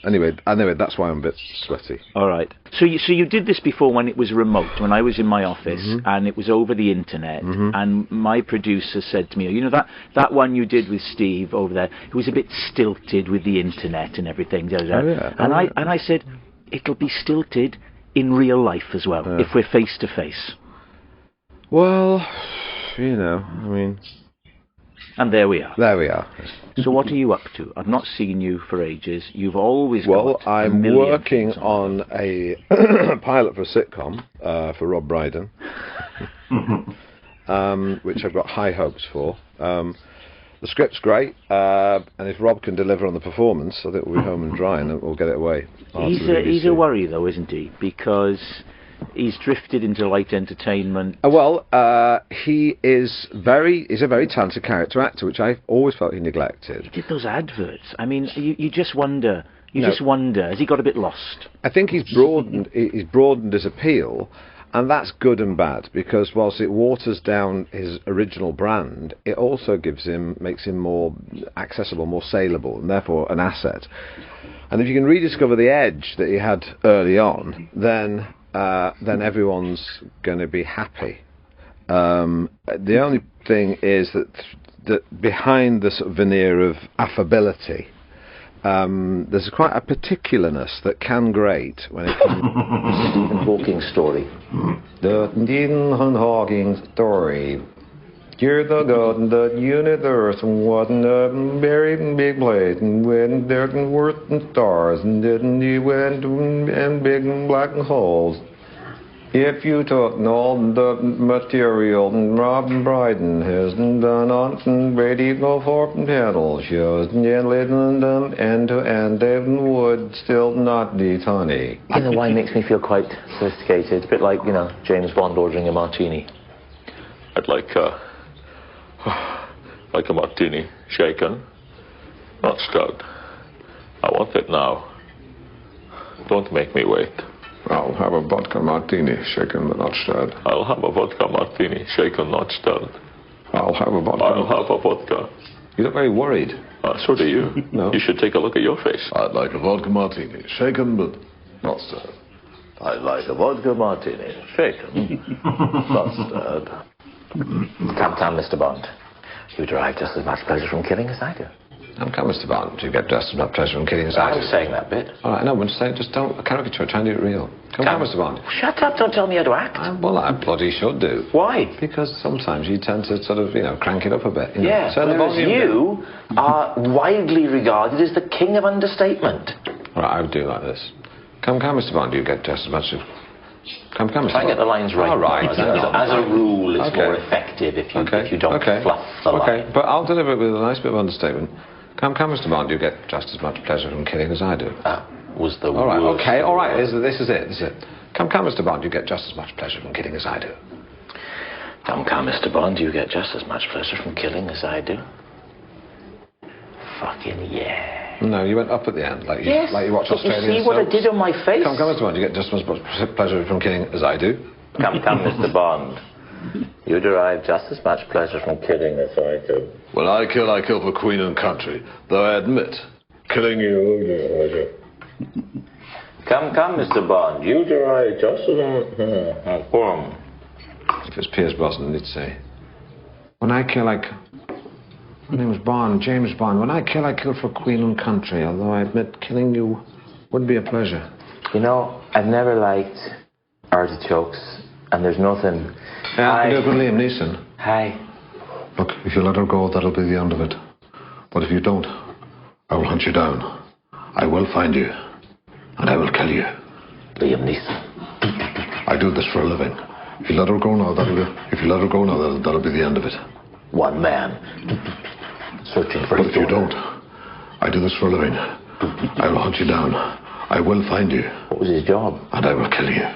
Anyway, that's why I'm a bit sweaty. All right. So you did this before when it was remote, when I was in my office, and it was over the internet, and my producer said to me, you know that one you did with Steve over there, it was a bit stilted with the internet and everything. And I said, it'll be stilted in real life as well, if we're face to face. Well, I mean... And there we are. There we are. So what are you up to? I've not seen you for ages. You've always I'm working on a pilot for a sitcom for Rob Brydon, which I've got high hopes for. The script's great, and if Rob can deliver on the performance, I think we'll be home and dry, and we'll get it away. He's a worry, though, isn't he? Because... he's drifted into light entertainment. He's a very talented character actor, which I've always felt he neglected. He did those adverts. I mean, you just wonder. Just wonder. Has he got a bit lost? I think he's broadened his appeal, and that's good and bad, because whilst it waters down his original brand, it also makes him more accessible, more saleable, and therefore an asset. And if you can rediscover the edge that he had early on, then everyone's going to be happy. The only thing is that behind the sort of veneer of affability, there's quite a particularness that can grate when it comes to Stephen Hawking's story. The Stephen Hawking story. You're the God and the universe and wasn't a very big place and when there were stars and didn't you went and big black holes. If you took all the material and Robin Bryden has done on and Brady go for pedal shows and yet little done end to end they would still not be funny. You know, wine makes me feel quite sophisticated, a bit like, you know, James Bond ordering a martini. I'd like a martini, shaken, not stirred. I want it now. Don't make me wait. I'll have a vodka martini, shaken but not stirred. I'll have a vodka martini, shaken, not stirred. I'll have a vodka. I'll have a vodka. You look very worried. So do you. No. You should take a look at your face. I'd like a vodka martini, shaken but not stirred. I'd like a vodka martini, shaken, not stirred. Come, Mr. Bond. You derive just as much pleasure from killing as I do. Come, Mr. Bond. You get just as much pleasure from killing as I do. I was saying that bit. All right, no, but just don't caricature. Try and do it real. Come, Mr. Bond. Shut up! Don't tell me how to act. Well, I bloody should do. Why? Because sometimes you tend to sort of, you know, crank it up a bit. You know? Yeah. Whereas you are widely regarded as the king of understatement. All right, I would do like this. Come, Mr. Bond. You get just as much of. Come, Mr. Bond. Try and get the lines right. All right. As a rule, it's more effective if you don't fluff the line. Okay, but I'll deliver it with a nice bit of understatement. Come, Mr. Bond, you get just as much pleasure from killing as I do. That was the all right, worst. Okay, all right, this is it. Come, Mr. Bond, you get just as much pleasure from killing as I do. Come, Mr. Bond, you get just as much pleasure from killing as I do. Fucking yeah. No, you went up at the end, like you watch Australian You see what I did on my face? Come, Mr. Bond, you get just as much pleasure from killing as I do. Come, Mr. Bond. You derive just as much pleasure from killing as I do. When I kill for Queen and country. Though I admit, killing you... Come, Mr. Bond. You derive just as much... If it's Pierce Brosnan, he'd say, when I kill, my name was Bond, James Bond. When I kill for Queen and country. Although I admit, killing you would be a pleasure. You know, I've never liked artichokes, and there's nothing... I do with Liam Neeson. Hi. Look, if you let her go, that'll be the end of it. But if you don't, I will hunt you down. I will find you. And I will kill you. Liam Neeson. I do this for a living. If you let her go now, that'll be the end of it. One man. Searching for But if you don't, I do this for a living. I will hunt you down. I will find you. What was his job? And I will kill you.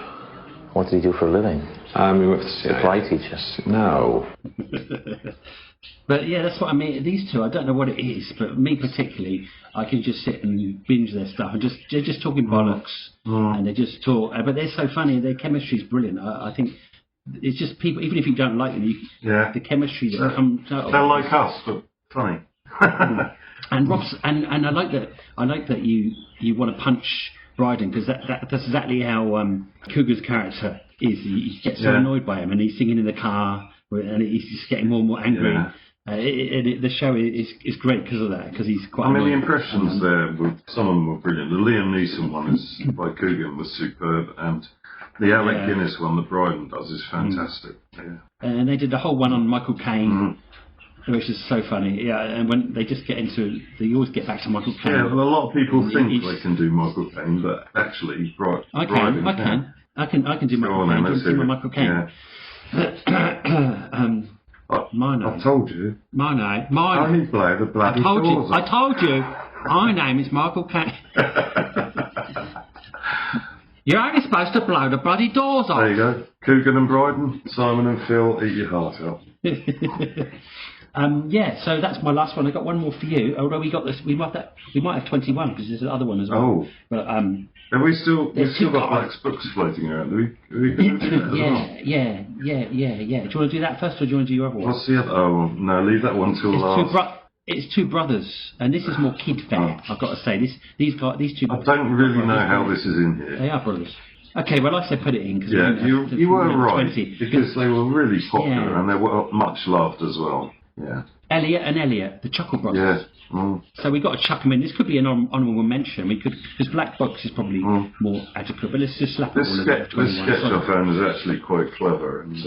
What did he do for a living? He worked for the CIA. Supply teacher. No. But yeah, that's what I mean. These two, I don't know what it is, but me particularly, I can just sit and binge their stuff and they're just talking bollocks, and they just talk. But they're so funny. Their chemistry is brilliant. I think it's just people. Even if you don't like them, the chemistry that comes out. They're like us, but funny. And Rob's and I like that. I like that you want to punch Bryden, because that's exactly how Cougar's character is. He gets so annoyed by him, and he's singing in the car, and he's just getting more and more angry. Yeah. The show is great because of that, because he's quite. I mean, the annoyed. impressions there, some of them were brilliant. The Liam Neeson one is by Coogan was superb, and the Alec Guinness one that Bryden does is fantastic. Yeah. And they did the whole one on Michael Caine. Which is so funny, and when they just get into, they always get back to Michael Caine. Yeah, well, a lot of people think they can do Michael Caine, but actually, I can do Michael Caine. My name. I told you. My name. Only blow the bloody doors I told you. My name is Michael Caine. You're only supposed to blow the bloody doors off. There you go. Coogan and Bryden, Simon and Phil, eat your heart out. So that's my last one. I got one more for you. Although we got this, we might have 21 because there's another one as well. Oh, but have we've still got Black's books floating around. Do we yeah. Do you want to do that first, or do you want to do your other one? What's the other? Oh no, leave that one till last. It's two brothers, and this is more kid fare. I've got to say these two. I don't really know how this is in here. They are brothers. Okay, well I said put it in because you were right 20, because they were really popular and they were much loved as well. Yeah. Elliot, the Chuckle Brothers. Yeah. So we got to chuck them in. This could be an honourable mention. We could, because Black Box is probably more adequate. But let's just slap this all sketch of it. I found is actually quite clever, and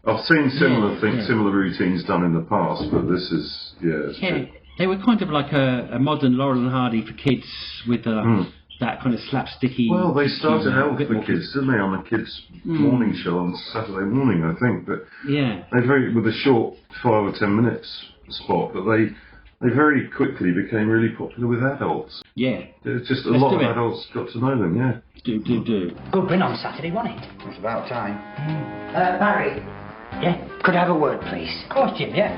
I've seen similar things, similar routines done in the past, but this is, it's good. They were kind of like a modern Laurel and Hardy for kids with that kind of slapsticky... Well, they started out for kids, didn't they, on the kids' morning show on Saturday morning, I think. But they with a short 5 or 10 minutes spot, but they very quickly became really popular with adults. Yeah. There's just a lot of adults got to know them, Do. Good win on Saturday, wasn't it? It's about time. Barry. Yeah? Could I have a word, please? Of course, Jim, yeah.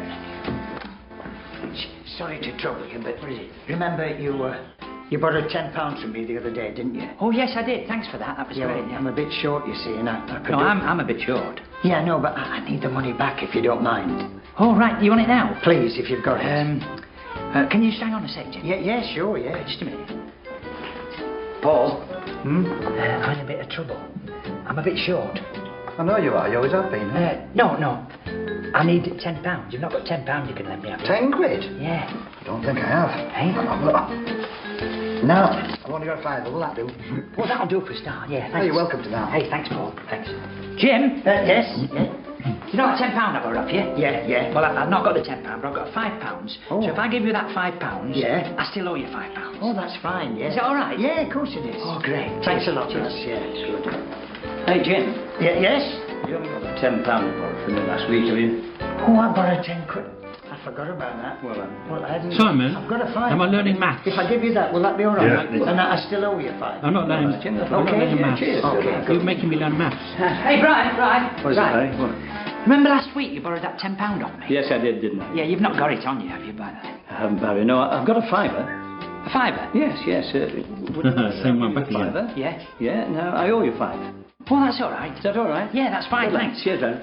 Sorry to trouble you, but what is it? Remember you borrowed £10 from me the other day, didn't you? Oh, yes, I did. Thanks for that. That was great. Well, I'm a bit short, you see, and I could... No, I'm a bit short. Yeah, no, but I need the money back, if you don't mind. Oh, right. You want it now? Please, if you've got it. Can you just hang on a sec, Jim? Yeah, sure, yeah. Just a minute. Paul? I'm in a bit of trouble. I'm a bit short. I know you are. You always have been. No. I need £10. You've not got £10 you can lend me, have you? 10 quid? Yeah. I don't think I have. Hey? No. I've only got 5. Will that do? Well, that'll do for a start, yeah. Thanks. Oh, you're welcome to that. Hey, thanks, Paul. Thanks. Jim? Yes? Yeah. You know that £10 I borrowed off you? Yeah. Well, I've not got the £10, but I've got £5. Oh. So if I give you that £5, I still owe you £5. Oh, that's fine, yeah. Is that all right? Yeah, of course it is. Oh, great. Thanks a lot, Jess. Yeah, it's good. Hey, Jim. Yes? You haven't got the £10 I borrowed from me last week, have you? Oh, I borrowed 10 quid. I forgot about that. Well, I hadn't... Simon, I've got a 5. am I learning maths? If I give you that, will that be all right? Yeah. And I still owe you 5. I'm not learning, maths. Cheers. Okay, You're making me learn maths. Hey, Brian. What is it, Barry? What? Remember last week you borrowed that £10 off me? Yes, I did, didn't I? Yeah, you've not got it on you, have you, by that? I haven't, Barry. No, I've got a fiver. A fiver? Yes. Same one back again. Fiver? Yeah. Yeah, no, I owe you 5. Well, that's all right. Is that all right? Yeah, that's fine, thanks. Cheers, Barry.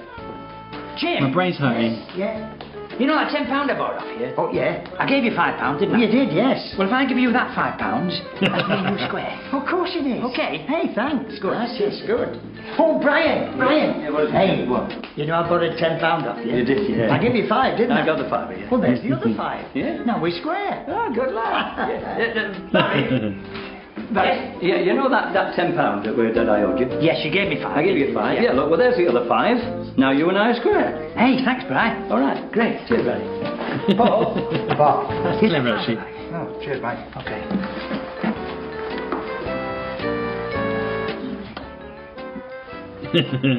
Jim! My brain's hurting. Yeah. You know that £10 I borrowed off you? Oh, yeah. I gave you £5, didn't I? You did, yes. Well, if I give you that £5, that's me and you square. Of course it is. Okay. Hey, thanks. Good. That's good. Oh, Brian. Hey, what? You know I borrowed £10 off you. You did, yeah. I gave you 5, didn't I? I got the 5, yeah. Well, there's the other 5. Yeah. Now we're square. Oh, good lad. Barry, yeah, you know that £10 that I owed you? Yes, you gave me 5. I gave you 5. Yeah, look, well, there's the other 5. Now you and I are square. Hey, thanks, Brian. All right, great. Cheers, Barry. Paul. That's clever, actually. Oh, cheers, mate. Okay.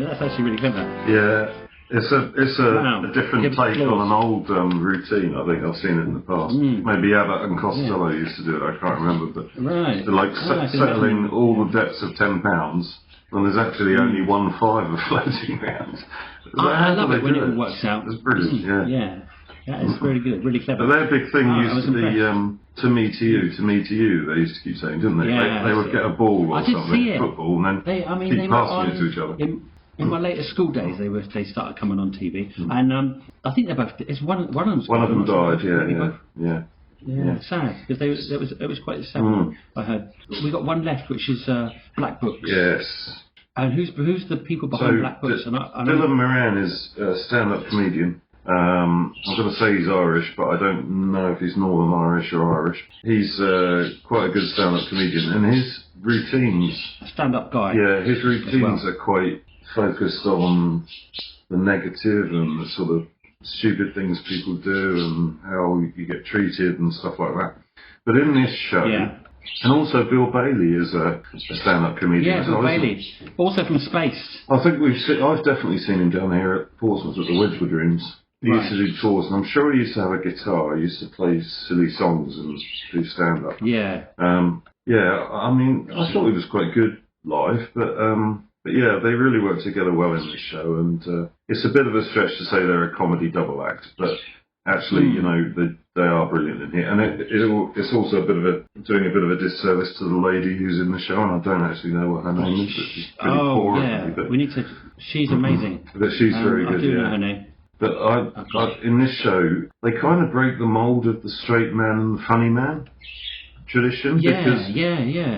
That's actually really clever. Yeah. It's a different take on an old routine. I think I've seen it in the past. Maybe Abbott and Costello used to do it. I can't remember, but they're like settling all the debts of £10, and there's actually only one fiver floating around. I love it when it all works out. It's brilliant. Yeah. That is very good, really clever. But their big thing used to be to me to you. They used to keep saying, didn't they? Yeah, they would get a ball or something, football, and then keep passing it to each other. In my later school days, they started coming on TV, and I think they're both. It's one of them. One of them died. Yeah. Sad because it was quite sad. I heard we got one left, which is Black Books. Yes. And who's the people behind Black Books? Dylan Moran is a stand-up comedian. I'm going to say he's Irish, but I don't know if he's Northern Irish or Irish. He's quite a good stand-up comedian, and his routines... Stand-up guy. Yeah, his routines are quite focused on the negative and the sort of stupid things people do and how you get treated and stuff like that. But in this show... Yeah. And also Bill Bailey is a stand-up comedian. Yeah, Bill Bailey. Also from Space. I think I've definitely seen him down here at Portsmouth at the Wedgwood Rooms. He used to do tours, and I'm sure he used to have a guitar. He used to play silly songs and do stand-up. Yeah. I mean, I thought it was quite good live, but yeah, they really work together well in this show, and it's a bit of a stretch to say they're a comedy double act, but actually, you know, they are brilliant in here, and it's also doing a bit of a disservice to the lady who's in the show, and I don't actually know what her name is, but she's pretty poor. Yeah, we need to. She's amazing. But she's very good. I do know her name. But in this show, they kind of break the mould of the straight man and the funny man tradition. Because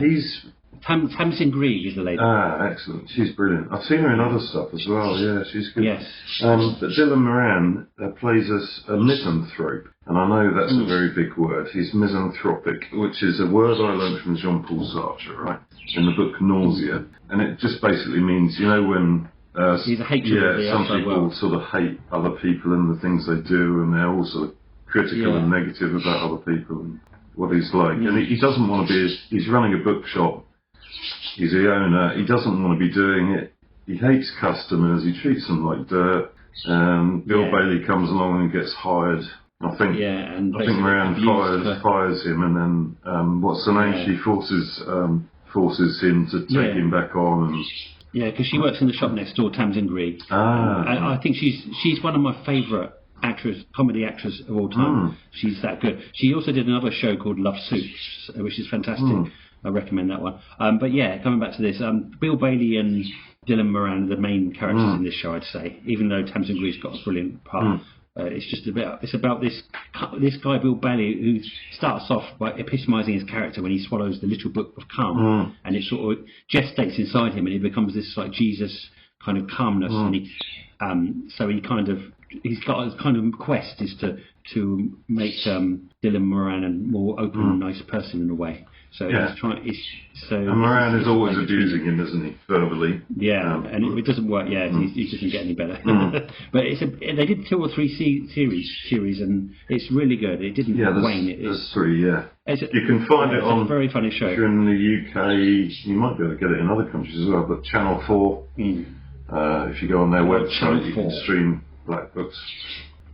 he's... Tamsin Greig is the lady. Ah, excellent. She's brilliant. I've seen her in other stuff as well. Yeah, she's good. Yes. But Dylan Moran plays a misanthrope. And I know that's a very big word. He's misanthropic, which is a word I learned from Jean-Paul Sartre, right? In the book Nausea. And it just basically means, you know, when He's a hatred of the some outside people world. sort of hate other people and the things they do, and they're also critical and negative about other people and what he's like. And he doesn't want to be. He's running a bookshop. He's the owner. He doesn't want to be doing it. He hates customers. He treats them like dirt. Bill Bailey comes along and gets hired. I think Marianne fires him, and then what's the name? She forces him to take him back on. And because she works in the shop next door, Tamsin Greig. I think she's one of my favourite comedy actors of all time. She's that good. She also did another show called Love Suits, which is fantastic. I recommend that one. But yeah, coming back to this, Bill Bailey and Dylan Moran are the main characters in this show, I'd say. Even though Tamsin Greig's got a brilliant part. It's about this guy Bill Bailey, who starts off by epitomising his character when he swallows the little book of calm, and it sort of gestates inside him, and he becomes this like Jesus kind of calmness, and he's got his kind of quest is to make Dylan Moran a more open and nice person in a way. So he's trying. And Moran is always abusing him, isn't he? Verbally. Yeah, and it doesn't work. Yeah, he doesn't get any better. But they did 2 or 3 series, and it's really good. It didn't wane. There's 3. Yeah, you can find it on. It's a very funny show. If you're in the UK, you might be able to get it in other countries as well. But Channel 4. If you go on their website, you can stream Black Books.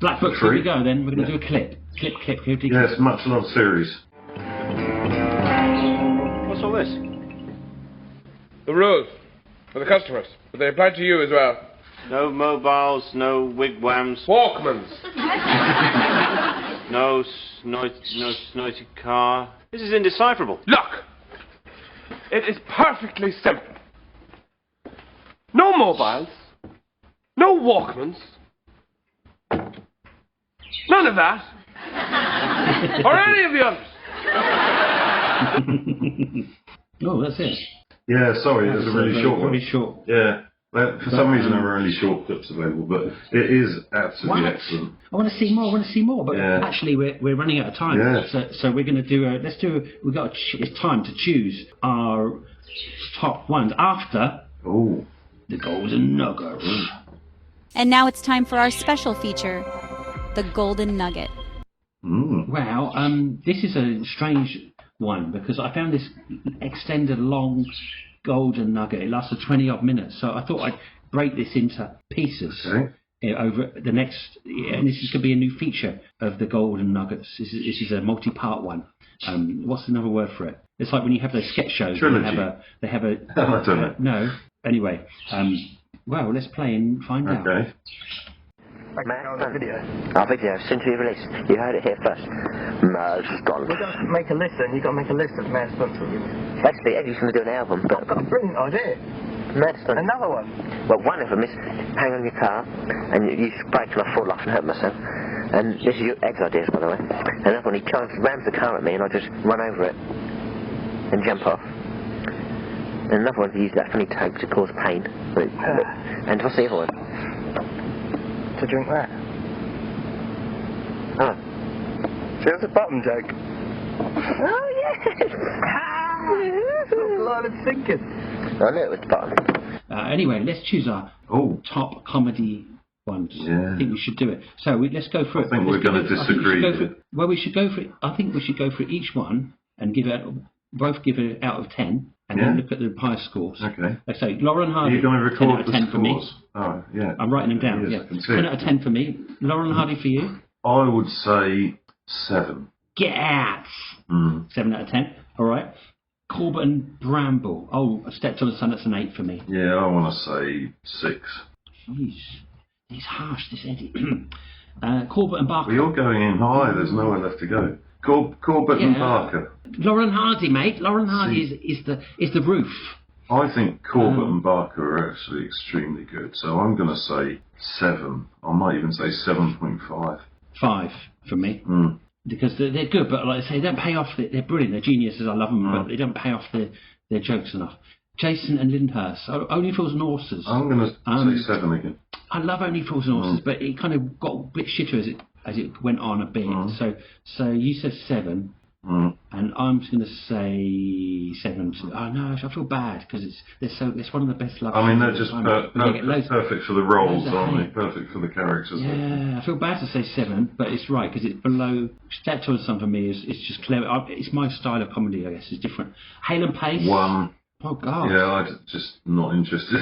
Black Books. Here we go. Then we're going to do a clip. Clip. Yes, much loved series. What's all this? The rules for the customers, but they apply to you as well. No mobiles, no wigwams. Walkmans. no snorty car. This is indecipherable. Look! It is perfectly simple. No mobiles, no Walkmans, none of that, or any of the others. Oh, that's it. Yeah, sorry, there's a really short one. Very short. Yeah. For some reason, there are only short clips available, but it is absolutely excellent. I want to see more. But actually, we're running out of time. Yeah. So we're going to do it's time to choose our top ones after the Golden Nugget. And now it's time for our special feature, the Golden Nugget. Wow, this is a strange one because I found this extended long Golden Nugget. It lasted 20-odd minutes, so I thought I'd break this into pieces over the next. And this is going to be a new feature of the Golden Nuggets. This is a multi-part one. What's another word for it? It's like when you have those sketch shows. Trilogy. They have a. I don't know. No. Anyway, well, let's play and find out. Okay. Video. Our video, soon to be released. You heard it here first. Mascot. We're going to make a list then. You've got to make a list of mascots. Basically, Eddie's going to do an album. But I've got a brilliant idea. Mascot. Another one. Well, one of them is hang on your car, and you break till I fall off and hurt myself. And this is your Egg's ideas, by the way. Another one, he rams the car at me, and I just run over it and jump off. And another one, he used that funny tape to cause pain. And what's the other one? To drink that. Oh. There's a bottom joke. Oh, yes! That's what I was thinking. I knew it was the bottom. Anyway, let's choose our top comedy ones. Yeah. I think we should do it. So let's go for it. I think we're going to disagree. We should go for it. I think we should go for each one and both give it out of 10. And then look at the high scores. Okay. Let's say Lauren Hardy. You're going to record 10 out of 10 for me. Oh, yeah. I'm writing them down. Yes, Yeah. 10 out of 10 for me. Lauren Hardy for you. I would say 7. Get out. 7 out of 10. All right. Corbett and Bramble. Oh, I stepped on the sun. That's an 8 for me. Yeah, I want to say 6. Jeez, he's harsh, this Eddie. Corbett and Barker. Well, you're going in high. There's nowhere left to go. Corbett and Barker. Lauren Hardy, mate. Lauren Hardy is the roof. I think Corbett and Barker are actually extremely good. So I'm going to say 7. I might even say 7.5. 5 for me. Because they're good, but like I say, they don't pay off. They're brilliant. They're geniuses. I love them, but they don't pay off their jokes enough. Jason and Lyndhurst. Only Fools and Horses. I'm going to say 7 again. I love Only Fools and Horses, but it kind of got a bit shitter as it went on a bit. So you said 7. And I'm just going to say 7. Oh no, I feel bad because it's one of the best love. I mean, they're just perfect for the roles, aren't they? Perfect for the characters. Yeah, I feel bad to say 7, but it's right because it's below. Step Towards Sun for me is just clever. It's my style of comedy, I guess. It's different. Hale and Pace. 1. Oh God. Yeah, I'm just not interested.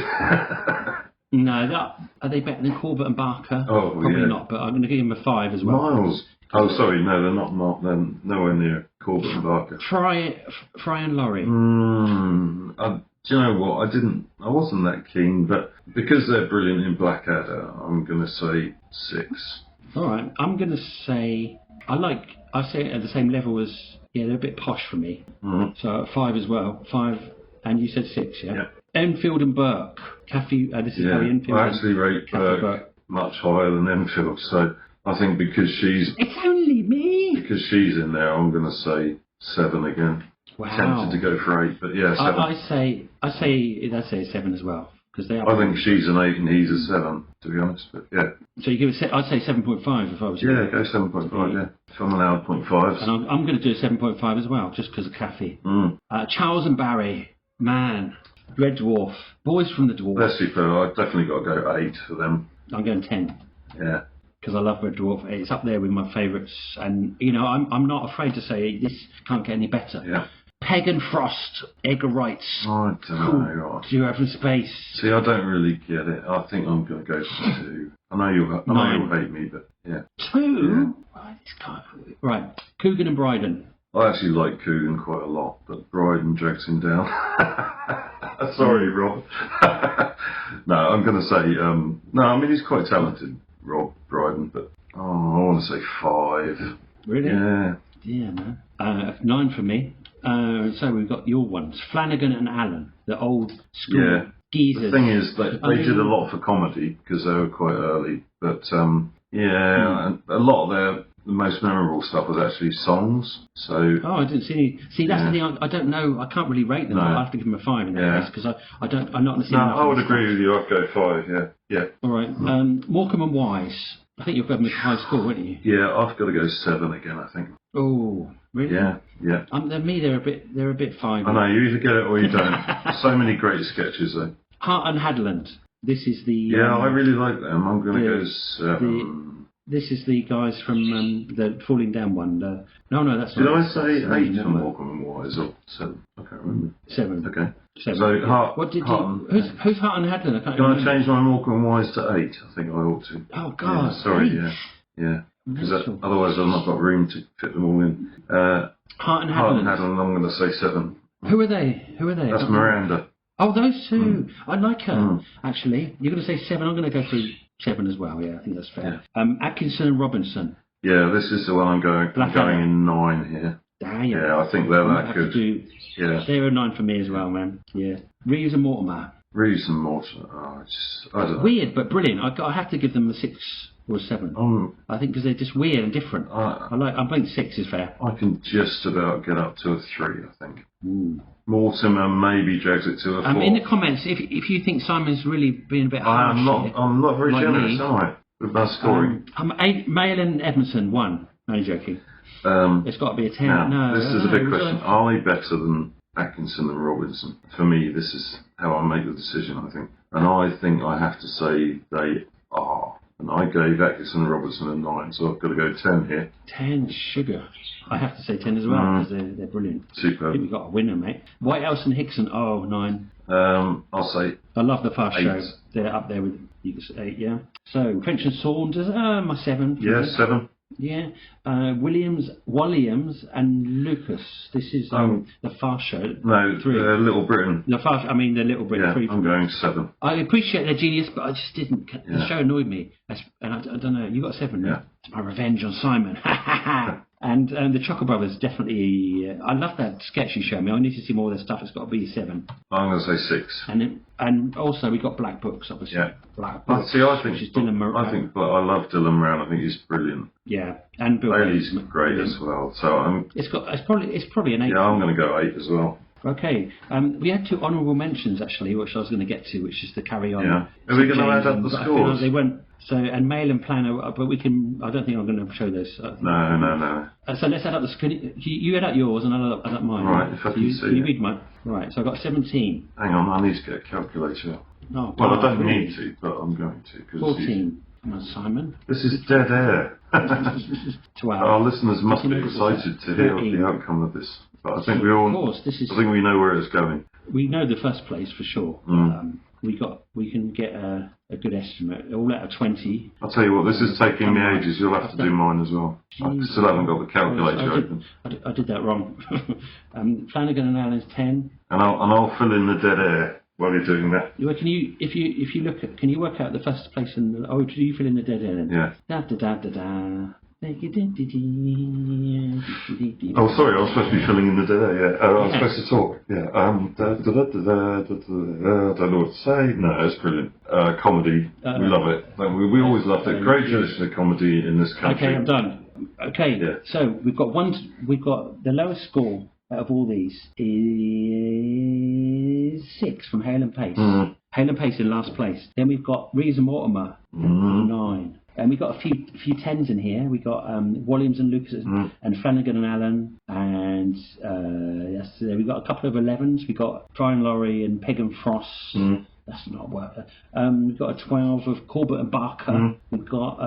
No, are they better than Corbett and Barker? Oh, probably not. But I'm going to give him a 5 as well. Miles. Oh, sorry, no, they're not. They're nowhere near Corbett and Barker. Fry and Laurie. Do you know what? I wasn't that keen, but because they're brilliant in Blackadder, I'm going to say 6. All right, I'm going to say I say it at the same level as they're a bit posh for me. So 5 as well. 5, and you said 6, yeah. Enfield and Burke. Kathy, this is Harry Enfield. I actually rate Burke much higher than Enfield, so I think because it's only me. Because she's in there, I'm going to say 7 again. Wow. Tempted to go for 8, but yeah, 7. I say 7 as well because they are. I think she's an 8 and he's a 7, to be honest. But yeah. So you give it? I'd say 7.5 if I was. Yeah, go 7.5. Yeah, if I'm allowed 0.5s. And I'm going to do a 7.5 as well, just because of Kathy. Charles and Barry, man, Red Dwarf, Boys from the Dwarf. They're super. I've definitely got to go 8 for them. I'm going 10. Yeah. Because I love Red Dwarf. It's up there with my favourites, and I'm not afraid to say this can't get any better. Yeah. Peg and Frost, Edgar Wright's. I don't know. Do you have from space? See, I don't really get it. I think I'm going to go for 2. I know you'll hate me, but yeah. 2? Right. Coogan and Bryden. I actually like Coogan quite a lot, but Bryden drags him down. Sorry, Rob. No, I'm going to say, no, I mean, he's quite talented, Rob Bryden, but I want to say 5. Really? Yeah. Yeah, no. 9 for me. So we've got your ones. Flanagan and Allen, the old school geezers. The thing is, they did a lot for comedy because they were quite early, but and a lot of the most memorable stuff was actually songs. So I didn't see any. See, that's the thing. I don't know. I can't really rate them. I have to give them a 5 in that case because I'm not listening. No, I would agree with you. I'd go 5. Yeah. All right. Morecambe and Wise. I think you'll go with high score, won't you? Yeah, I've got to go 7 again. I think. Oh, really? Yeah. They're a bit fine. I know, you either get it or you don't. So many great sketches though. Hart and Hadland. This is the. Yeah, I really like them. I'm going to go 7. This is the guys from the Falling Down one. No, that's Did not. I say 8 for Morecambe and Wise or 7? I can't remember. 7. Okay. 7. So Hart. What did who's Hart and Hadland? I can't Can remember. I change my Morecambe and Wise to 8? I think I ought to. Oh God. Yeah, sorry. 8. Yeah. Because otherwise I've not got room to fit them all in. Hart and Hadland. I'm going to say 7. Who are they? That's Miranda. Oh, those two. I like her, actually. You're going to say 7. I'm going to go through 7 as well. Yeah, I think that's fair. Atkinson and Robinson. Yeah, this is the one I'm going. I'm going in 9 here. Damn. Yeah, I think they're that good. Yeah. They're a 9 for me as well, man. Yeah. Reeves and Mortimer. Reeves and Mortimer. I don't know. Weird, but brilliant. I have to give them a 6 or 7. I think because they're just weird and different. I think 6 is fair. I can just about get up to a 3, I think. Mortimer maybe drags it to a 4. In the comments, if you think Simon's really being a bit harsh, I'm not very generous, am I? With my scoring. Mail and Edmondson 1. Only joking. It's got to be a 10. Now, this is a big question. Are they better than Atkinson and Robinson? For me, this is how I make the decision, I think. And I think I have to say they are. And I gave Atkinson and Robinson a 9, so I've got to go 10 here. 10 sugar. I have to say 10 as well, because they're brilliant. Superb. I think we've got a winner, mate. Whitehouse and Hickson, 9. I'll say I love the Fast 8. Show. They're up there with, you can say 8, yeah. So, French and Saunders, my 7. Yeah, 7. Yeah. Williams and Lucas. This is the Fast Show. No, 3. Little Britain. The Little Britain. Yeah, 3. I'm going 7. I appreciate their genius, but I just didn't. The show annoyed me. And I don't know. You got 7, yeah? It's my revenge on Simon. And the Chuckle Brothers, definitely. I love that sketch you showed me. I need to see more of their stuff. It's got to be 7. I'm going to say 6. And also we got Black Books, obviously. Yeah. Black Books. I love Dylan Moran. I think he's brilliant. Yeah, and Bill Bailey's great as well. So it's probably an 8. Yeah, I'm going to go 8 as well. Okay. We had 2 honourable mentions actually, which I was going to get to, which is to carry on. Yeah. Are we going to add up the scores? They won't. So, and Mail and Planner, but we can. I don't think I'm going to show those. No. So let's add up the. You add up yours and I'll add up mine. Right. If I can see. Can you read mine? Right. So I've got 17. Hang on, I need to get a calculator. Oh, well, I don't need to, but I'm going to. 14. Simon. This is dead air. 12. Our listeners must be excited to hear the outcome of this. But I think we all. Of course, I think we know where it's going. We know the first place for sure. We can get a good estimate. All out of 20. I'll tell you what, this is taking me ages. You'll have to do mine as well. I still haven't got the calculator open. I did that wrong. Flanagan and Allen's 10. And I'll fill in the dead air while you're doing that. Well, can you, if you look at, can you work out the first place and do you fill in the dead air then? Yeah. Da da da da da. Oh, sorry, I was supposed to be filling in the dead air, yeah. I was supposed to talk, yeah. I don't know what to say. No, it's brilliant. Comedy, we love it. We always loved it. Great tradition of comedy in this country. Okay, I'm done. Okay, so we've got the lowest score out of all these is 6 from Hale and Pace. Hale and Pace in last place. Then we've got Rees and Mortimer, 9. And we got a few 10s in here. We got Williams and Lucas and Flanagan and Allen, and we got a couple of 11s. We got Brian Laurie and Peg and Frost. That's not worth it. We've got a 12 of Corbett and Barker. We've got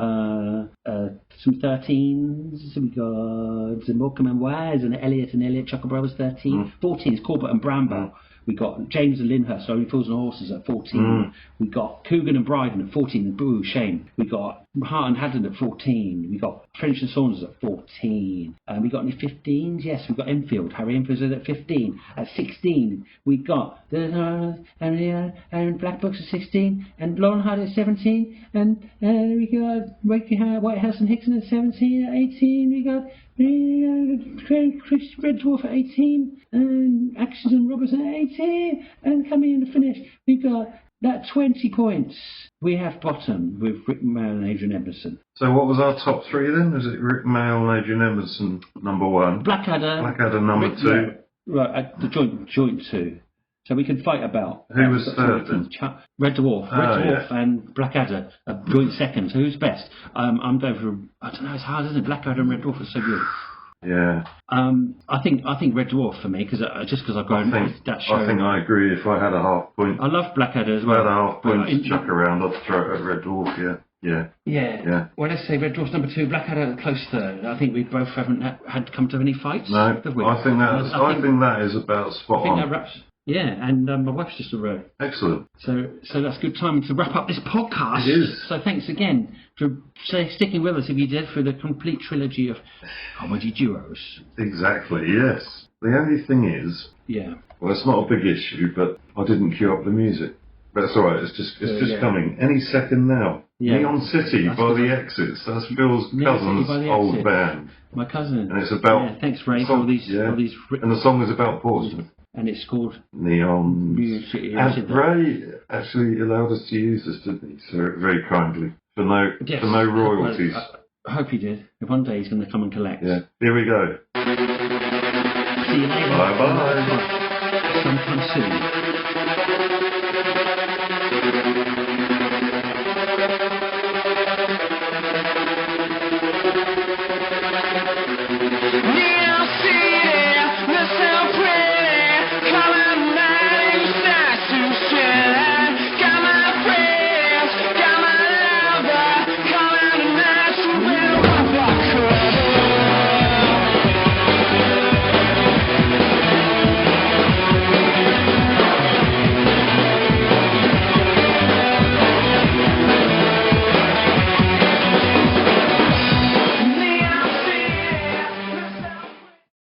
some 13s. We got Morecambe and Wise and Elliot Chuckle Brothers 13. 14s Corbett and Bramble. We got James and Lyndhurst, Only Fools and Horses at 14. We got Coogan and Bryden at 14. Boo, shame. We got Hart and Haddon at 14. We got French and Saunders at 14. We got any 15s? Yes, we got Enfield. Harry Enfield at 15. At 16, we got and Black Books at 16. And Lauren Hyde at 17. And we got Whitehouse and Hickson at 17. At 18, we got Chris Red Dwarf at 18. And Actions and Roberts at 18. And coming in to finish, we got that 20 points. We have bottom with Rick Mail and Adrian Emerson. So what was our top 3 then? Was it Rick Mail and Adrian Emerson number 1? Blackadder number 2. Right, the joint 2. So we can fight about. Who was third then? Red Dwarf. And Blackadder, a joint second. So who's best? I'm going for, I don't know, it's hard, isn't it? Blackadder and Red Dwarf are so good. Yeah. I think Red Dwarf for me, because I've grown that show. I think I agree. If I had a half point, I love Blackadder as well. If I had a half point to chuck around, I'd throw it at Red Dwarf. Yeah. Well, let's say Red Dwarf's number 2, Blackadder close third. I think we both haven't had to come to any fights. No, have we? I think that is about spot on. That wraps. Yeah, and my wife's just a row. Excellent. So that's good time to wrap up this podcast. It is. So thanks again for sticking with us if you did through the complete trilogy of comedy duos. Exactly, yes. The only thing is, well, it's not a big issue, but I didn't queue up the music. But it's all right. It's just coming any second now. Yeah. Neon City by the Exits. That's Phil's cousin's old band. My cousin. And it's about. Yeah, thanks, Ray, for all these. And the song is about Portsmouth. And it's called Neon. And Ray actually allowed us to use this, didn't he? So very kindly for no royalties. I hope he did. One day he's going to come and collect. Yeah. Here we go. See you later. Bye bye. Sometime soon.